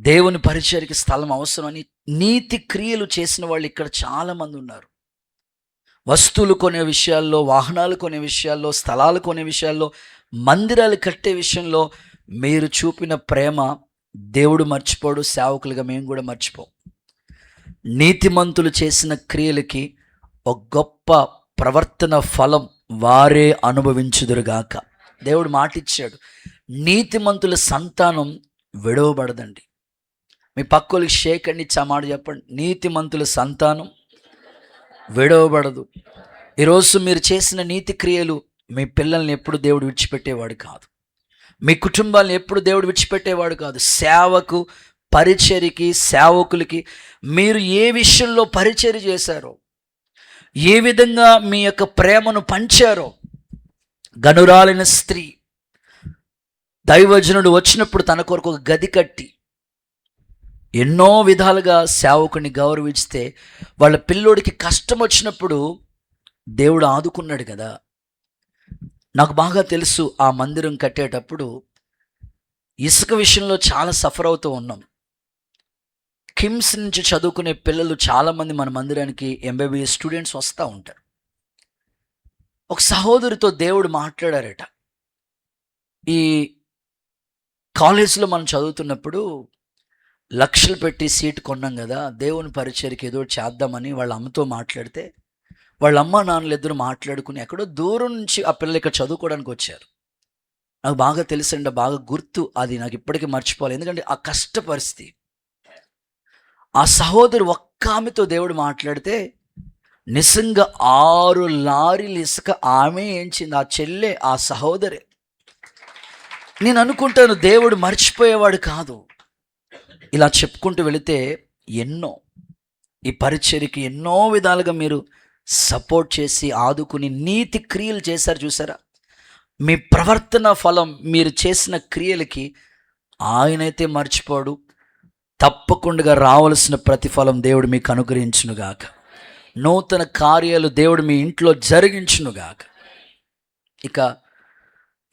దేవుని పరిచర్యకి స్థలం అవసరమని నీతి క్రియలు చేసిన వాళ్ళు ఇక్కడ చాలామంది ఉన్నారు. వస్తువులు కొనే విషయాల్లో, వాహనాలు కొనే విషయాల్లో, స్థలాలు కొనే విషయాల్లో, మందిరాలు కట్టే విషయంలో మీరు చూపిన ప్రేమ దేవుడు మర్చిపోడు, సేవకులుగా మేము కూడా మర్చిపోం. నీతిమంతులు చేసిన క్రియలకి ఒక గొప్ప ప్రవర్తన ఫలం వారే అనుభవించుదురుగాక. దేవుడు మాటిచ్చాడు, నీతిమంతుల సంతానం విడవబడదండి. మీ పక్కోళ్ళకి షేక్ అండి ఇచ్చి ఆ మాట చెప్పండి, నీతిమంతుల సంతానం విడవబడదు. ఈరోజు మీరు చేసిన నీతి క్రియలు మీ పిల్లల్ని ఎప్పుడు దేవుడు విడిచిపెట్టేవాడు కాదు, మీ కుటుంబాలను ఎప్పుడు దేవుడు విడిచిపెట్టేవాడు కాదు. సేవకు, పరిచర్యకి, సేవకులకి మీరు ఏ విషయంలో పరిచర్య చేశారో, ఏ విధంగా మీ యొక్క ప్రేమను పంచారో, గనురాలైన స్త్రీ దైవజనుడు వచ్చినప్పుడు తన కొరకు ఒక గది కట్టి ఎన్నో విధాలుగా సేవకుని గౌరవిస్తే వాళ్ళ పిల్లోడికి కష్టం వచ్చినప్పుడు దేవుడు ఆదుకున్నాడు కదా. నాకు బాగా తెలుసు, ఆ మందిరం కట్టేటప్పుడు ఇసుక విషయంలో చాలా సఫర్ అవుతూ ఉన్నాం. కిమ్స్ నుంచి చదువుకునే పిల్లలు చాలామంది మన మందిరానికి ఎంబీబీఎస్ స్టూడెంట్స్ వస్తూ ఉంటారు. ఒక సహోదరితో దేవుడు మాట్లాడారట. ఈ కాలేజ్లో మనం చదువుతున్నప్పుడు లక్షలు పెట్టి సీటు కొన్నాం కదా, దేవుని పరిచర్యకి ఏదో చేద్దామని వాళ్ళ అమ్మతో మాట్లాడితే వాళ్ళ అమ్మ నాన్నలు ఇద్దరు మాట్లాడుకుని ఎక్కడో దూరం నుంచి ఆ పిల్లలు ఇక్కడ చదువుకోవడానికి వచ్చారు. నాకు బాగా తెలుసండి, బాగా గుర్తు, అది నాకు ఇప్పటికీ మర్చిపోవాలి. ఎందుకంటే ఆ కష్ట పరిస్థితి. ఆ సహోదరు ఒక్క ఆమెతో దేవుడు మాట్లాడితే నిజంగా 6 లారీలు ఇసుక ఆమె ఏంచింది, ఆ చెల్లె, ఆ సహోదరే. నేను అనుకుంటాను దేవుడు మర్చిపోయేవాడు కాదు. ఇలా చెప్పుకుంటూ వెళితే ఎన్నో, ఈ పరిచర్యకి ఎన్నో విధాలుగా మీరు సపోర్ట్ చేసి ఆదుకుని నీతి క్రియలు చేశారు చూసారా. మీ ప్రవర్తన ఫలం, మీరు చేసిన క్రియలకి ఆయనైతే మర్చిపోడు. తప్పకుండా రావలసిన ప్రతిఫలం దేవుడు మీకు అనుగ్రహించునుగాక. నూతన కార్యాలు దేవుడు మీ ఇంట్లో జరిగించునుగాక. ఇక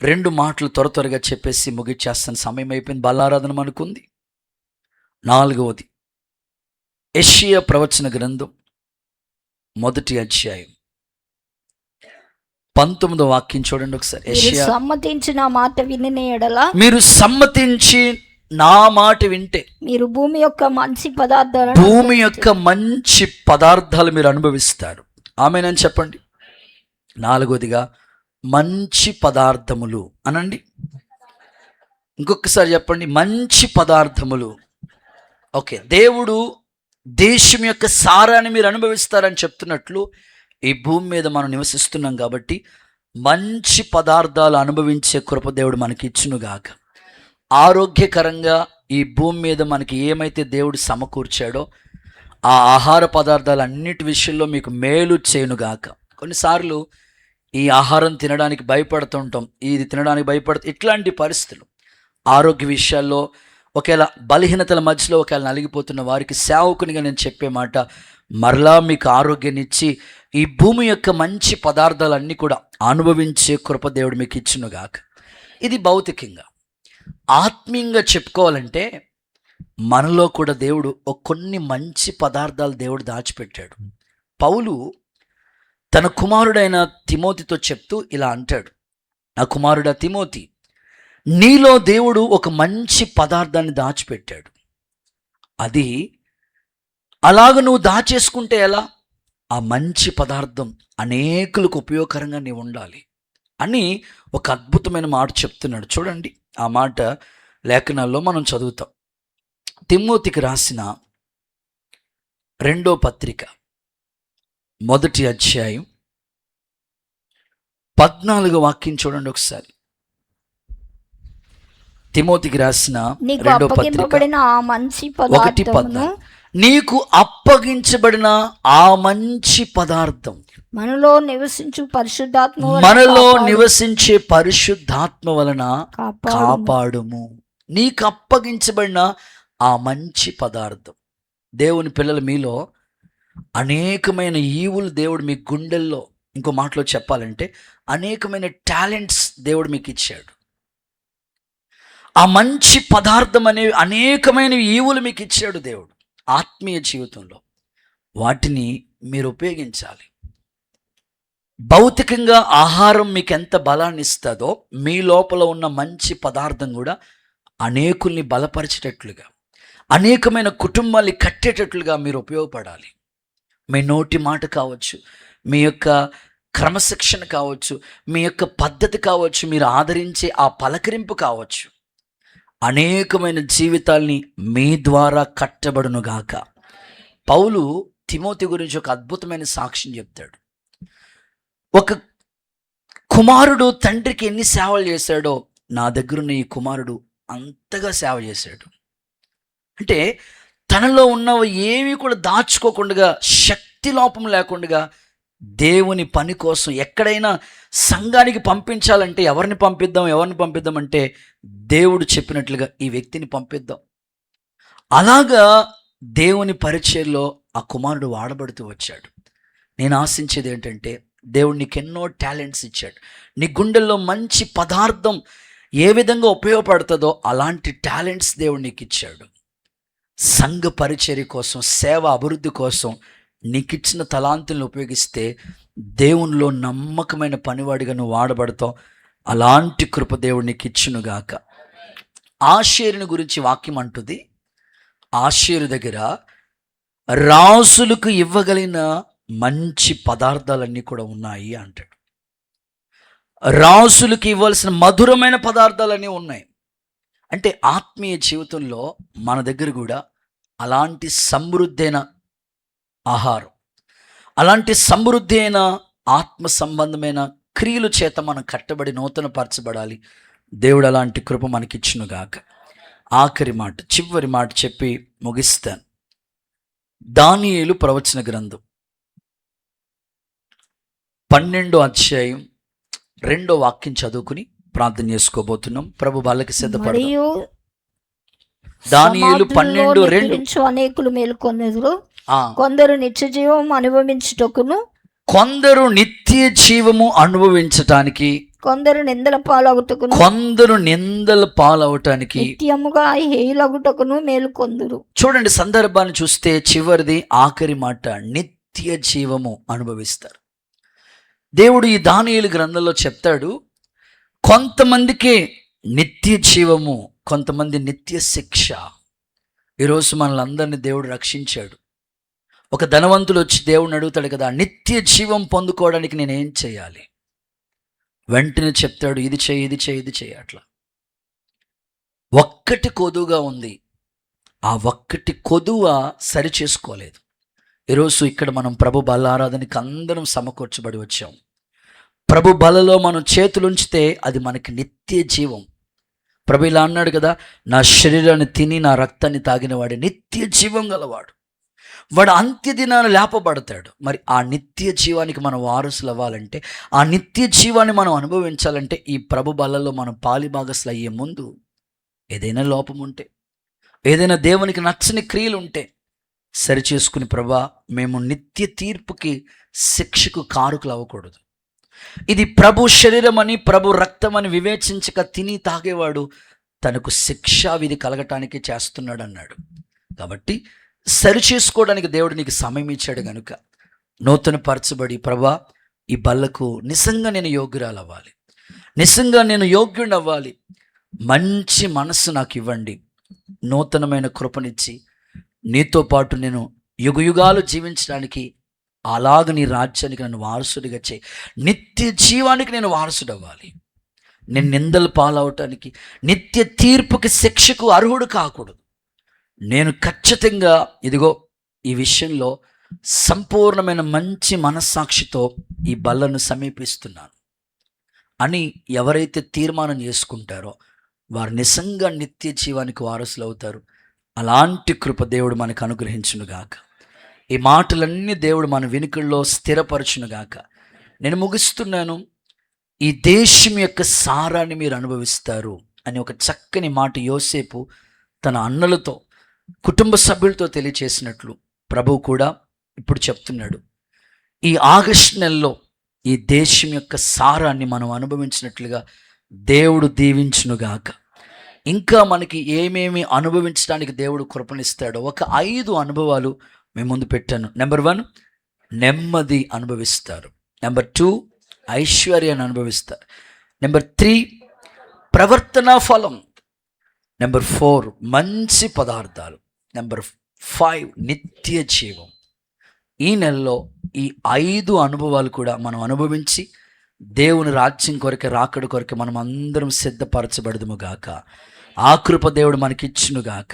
2 మాటలు త్వరగా చెప్పేసి ముగిచ్చేస్తాను, సమయం అయిపోయింది. బలారాధన అనుకుంది. 4వది యెషయా ప్రవచన గ్రంథం 1వ అధ్యాయం 19వ వాక్యం చూడండి ఒకసారి. యెషయా, సమ్మతించిన మాట విని ఎడల, మీరు సమ్మతించి నా మాట వింటే మీరు భూమి యొక్క మంచి పదార్థాలు మీరు అనుభవిస్తారు. ఆమేనని చెప్పండి. 4వదిగా మంచి పదార్థములు అనండి. ఇంకొకసారి చెప్పండి, మంచి పదార్థములు. ఓకే, దేవుడు దేశం యొక్క సారాన్ని మీరు అనుభవిస్తారని చెప్తున్నట్లు ఈ భూమి మీద మనం నివసిస్తున్నాం కాబట్టి మంచి పదార్థాలు అనుభవించే కృప దేవుడు మనకి ఇచ్చునుగాక. ఆరోగ్యకరంగా ఈ భూమి మీద మనకి ఏమైతే దేవుడు సమకూర్చాడో ఆ ఆహార పదార్థాలు అన్నిటి విషయంలో మీకు మేలు చేయునుగాక. కొన్నిసార్లు ఈ ఆహారం తినడానికి భయపడుతుంటాం, ఇది తినడానికి ఇట్లాంటి పరిస్థితులు ఆరోగ్య విషయాల్లో ఒకవేళ బలహీనతల మధ్యలో ఒకవేళ నలిగిపోతున్న వారికి సేవకునిగా నేను చెప్పే మాట, మరలా మీకు ఆరోగ్యాన్నిచ్చి ఈ భూమి యొక్క మంచి పదార్థాలన్నీ కూడా అనుభవించే కృప దేవుడు మీకు ఇచ్చునుగాక. ఇది భౌతికంగా. ఆత్మీయంగా చెప్పుకోవాలంటే మనలో కూడా దేవుడు కొన్ని మంచి పదార్థాలు దేవుడు దాచిపెట్టాడు. పౌలు తన కుమారుడైన తిమోతితో చెప్తూ ఇలా అంటాడు, నా కుమారుడా తిమోతి, నీలో దేవుడు ఒక మంచి పదార్థాన్ని దాచిపెట్టాడు. అది అలాగ నువ్వు దాచేసుకుంటే ఎలా? ఆ మంచి పదార్థం అనేకులకు ఉపయోగకరంగా నీవు ఉండాలి అని ఒక అద్భుతమైన మాట చెప్తున్నాడు. చూడండి, ఆ మాట లేఖనాల్లో మనం చదువుతాం. తిమోతికి రాసిన 2వ పత్రిక 1వ అధ్యాయం 14వ వాక్యం చూడండి ఒకసారి. తిమోతికి రాసిన 2వ పత్రిక 1:14, నీకు అప్పగించబడిన ఆ మంచి పదార్థం మనలో నివసించే పరిశుద్ధాత్మ వలన కాపాడుము. నీకు అప్పగించబడిన ఆ మంచి పదార్థం. దేవుని పిల్లల మీలో అనేకమైన ఈవులు దేవుడు మీ గుండెల్లో, ఇంకో మాటలో చెప్పాలంటే అనేకమైన టాలెంట్స్ దేవుడు మీకు ఇచ్చాడు. ఆ మంచి పదార్థం అనేవి అనేకమైన ఈవులు మీకు ఇచ్చాడు దేవుడు ఆత్మీయ జీవితంలో. వాటిని మీరు ఉపయోగించాలి. భౌతికంగా ఆహారం మీకు ఎంత బలాన్ని ఇస్తుందో మీ లోపల ఉన్న మంచి పదార్థం కూడా అనేకుల్ని బలపరిచేటట్లుగా, అనేకమైన కుటుంబాల్ని కట్టేటట్లుగా మీరు ఉపయోగపడాలి. మీ నోటి మాట కావచ్చు, మీ యొక్క క్రమశిక్షణ కావచ్చు, మీ యొక్క పద్ధతి కావచ్చు, మీరు ఆదరించే ఆ పలకరింపు కావచ్చు, అనేకమైన జీవితాల్ని మీ ద్వారా కట్టబడునుగాక. పౌలు తిమోతి గురించి ఒక అద్భుతమైన సాక్ష్యం చెప్తాడు. ఒక కుమారుడు తండ్రికి ఎన్ని సేవలు చేశాడో నా దగ్గరున్న ఈ కుమారుడు అంతగా సేవ చేశాడు. అంటే తనలో ఉన్నవి ఏమీ కూడా దాచుకోకుండా, శక్తి లోపం లేకుండా దేవుని పని కోసం ఎక్కడైనా సంఘానికి పంపించాలంటే ఎవరిని పంపిద్దాం అంటే దేవుడు చెప్పినట్లుగా ఈ వ్యక్తిని పంపిద్దాం. అలాగా దేవుని పరిచర్లో ఆ కుమారుడు వాడబడుతూ వచ్చాడు. నేను ఆశించేది ఏంటంటే, దేవుడు నీకు ఎన్నో టాలెంట్స్ ఇచ్చాడు. నీ గుండెల్లో మంచి పదార్థం ఏ విధంగా ఉపయోగపడుతుందో అలాంటి టాలెంట్స్ దేవుడు నీకు ఇచ్చాడు. సంఘ పరిచర్య కోసం, సేవ అభివృద్ధి కోసం నీకు ఇచ్చిన తలాంతులను ఉపయోగిస్తే దేవునిలో నమ్మకమైన పనివాడిగా నువ్వు వాడబడతావు. అలాంటి కృప దేవుడు నీకు ఇచ్చునుగాక. ఆషేరుని గురించి వాక్యం అంటుంది, ఆషేరు దగ్గర రాజులకు ఇవ్వగలిగిన మంచి పదార్థాలన్నీ కూడా ఉన్నాయి అంటాడు. రాజులకు ఇవ్వాల్సిన మధురమైన పదార్థాలన్నీ ఉన్నాయి. అంటే ఆత్మీయ జీవితంలో మన దగ్గర కూడా అలాంటి సమృద్ధి అయిన ఆహారం, అలాంటి సమృద్ధి అయిన ఆత్మ సంబంధమైన క్రియల చేత మనం కట్టబడి నూతన పరచబడాలి. దేవుడు అలాంటి కృప మనకిచ్చునుగాక. ఆఖరి మాట, చివరి మాట చెప్పి ముగిస్తాను. దానియేలు ప్రవచన గ్రంథం 12వ అధ్యాయం 2వ వాక్యం చదువుకుని ప్రార్థన చేసుకోబోతున్నాం. ప్రభు బాలకి సిద్ధపడదాం. దానియేలు 12:2 అనేకులు మేల్కొన్నెదరు, కొందరు నిత్య జీవం అనుభవించుటకును, కొందరు నిత్య జీవము అనుభవించటానికి, కొందరు నిందల పాలవటానికి, నిత్యముగా హేయులగుటకును మేలుకొందురు. చూడండి, సందర్భాన్ని చూస్తే చివరిది ఆఖరి మాట, నిత్య జీవము అనుభవిస్తారు. దేవుడు ఈ దానియేలు గ్రంథంలో చెప్తాడు, కొంతమందికి నిత్య జీవము, కొంతమంది నిత్య శిక్ష. ఈరోజు మనల్ని దేవుడు రక్షించాడు. ఒక ధనవంతుడు వచ్చి దేవుడిని అడుగుతాడు కదా, నిత్య జీవం పొందుకోవడానికి నేనేం చేయాలి? వెంటనే చెప్తాడు, ఇది చేయి, ఇది చేయి, ఇది చేయి. అట్లా ఒక్కటి కొదువుగా ఉంది, ఆ ఒక్కటి కొదువ సరి చేసుకోలేదు. ఈరోజు ఇక్కడ మనం ప్రభు బల ఆరాధనకి అందరం సమకూర్చబడి వచ్చాం. ప్రభు బలలో మనం చేతులుంచితే అది మనకి నిత్య జీవం. ప్రభు ఇలా అన్నాడు కదా, నా శరీరాన్ని తిని నా రక్తాన్ని తాగిన వాడి నిత్య జీవం గలవాడు, వాడు అంత్య దినాన్ని లేపబడతాడు. మరి ఆ నిత్య జీవానికి మనం వారసులు అవ్వాలంటే, ఆ నిత్య జీవాన్ని మనం అనుభవించాలంటే, ఈ ప్రభు బలలో మనం పాలిభాగస్లు అయ్యే ముందు ఏదైనా లోపం ఉంటే, ఏదైనా దేవునికి నచ్చని క్రియలు ఉంటే సరిచేసుకుని, ప్రభా మేము నిత్య తీర్పుకి శిక్షకు కారుకులు అవ్వకూడదు. ఇది ప్రభు శరీరం అని, ప్రభు రక్తం అని వివేచించక తిని తాగేవాడు తనకు శిక్షా విధి కలగటానికి చేస్తున్నాడు అన్నాడు. కాబట్టి సరి చేసుకోవడానికి దేవుడు నీకు సమయం ఇచ్చాడు కనుక నూతన పరచబడి, ప్రభా ఈ బల్లకు నిజంగా నేను యోగ్యురాలు అవ్వాలి, నిజంగా నేను యోగ్యుడిని అవ్వాలి, మంచి మనస్సు నాకు ఇవ్వండి, నూతనమైన కృపనిచ్చి నీతో పాటు నేను యుగయుగాలు జీవించడానికి, అలాగ నీ రాజ్యానికి నన్ను వారసుడిగా చేయి, నిత్య జీవానికి నేను వారసుడు అవ్వాలి, నేను నిందలు పాలవటానికి, నిత్య తీర్పుకి శిక్షకు అర్హుడు కాకూడదు. నేను ఖచ్చితంగా ఇదిగో ఈ విషయంలో సంపూర్ణమైన మంచి మనస్సాక్షితో ఈ బల్లను సమీపిస్తున్నాను అని ఎవరైతే తీర్మానం చేసుకుంటారో వారు నిజంగా నిత్య జీవానికి వారసులు అవుతారు. అలాంటి కృప దేవుడు మనకు అనుగ్రహించునుగాక. ఈ మాటలన్నీ దేవుడు మన వెనుకల్లో స్థిరపరచునుగాక. నేను ముగిస్తున్నాను. ఈ దేశం యొక్క సారాన్ని మీరు అనుభవిస్తారు అని ఒక చక్కని మాట యోసేపు తన అన్నలతో, కుటుంబ సభ్యులతో తెలియచేసినట్లు ప్రభువు కూడా ఇప్పుడు చెప్తున్నాడు. ఈ ఆగస్టు నెలలో ఈ దేశం యొక్క సారాన్ని మనం అనుభవించినట్లుగా దేవుడు దీవించునుగాక. ఇంకా మనకి ఏమేమి అనుభవించడానికి దేవుడు కృపణిస్తాడో ఒక 5 అనుభవాలు మేము ముందు పెట్టాను. నెంబర్ 1, నెమ్మది అనుభవిస్తారు. నెంబర్ 2, ఐశ్వర్యాన్ని అనుభవిస్తారు. నెంబర్ 3, ప్రవర్తనా ఫలం. నెంబర్ 4, మంచి పదార్థాలు. నెంబర్ 5, నిత్య జీవం. ఈ నెలలో ఈ 5 అనుభవాలు కూడా మనం అనుభవించి దేవుని రాజ్యం కొరకే, రాకడ కొరకే మనం అందరం సిద్ధపరచబడదుము గాక. ఆ కృప దేవుడు మనకిచ్చును గాక.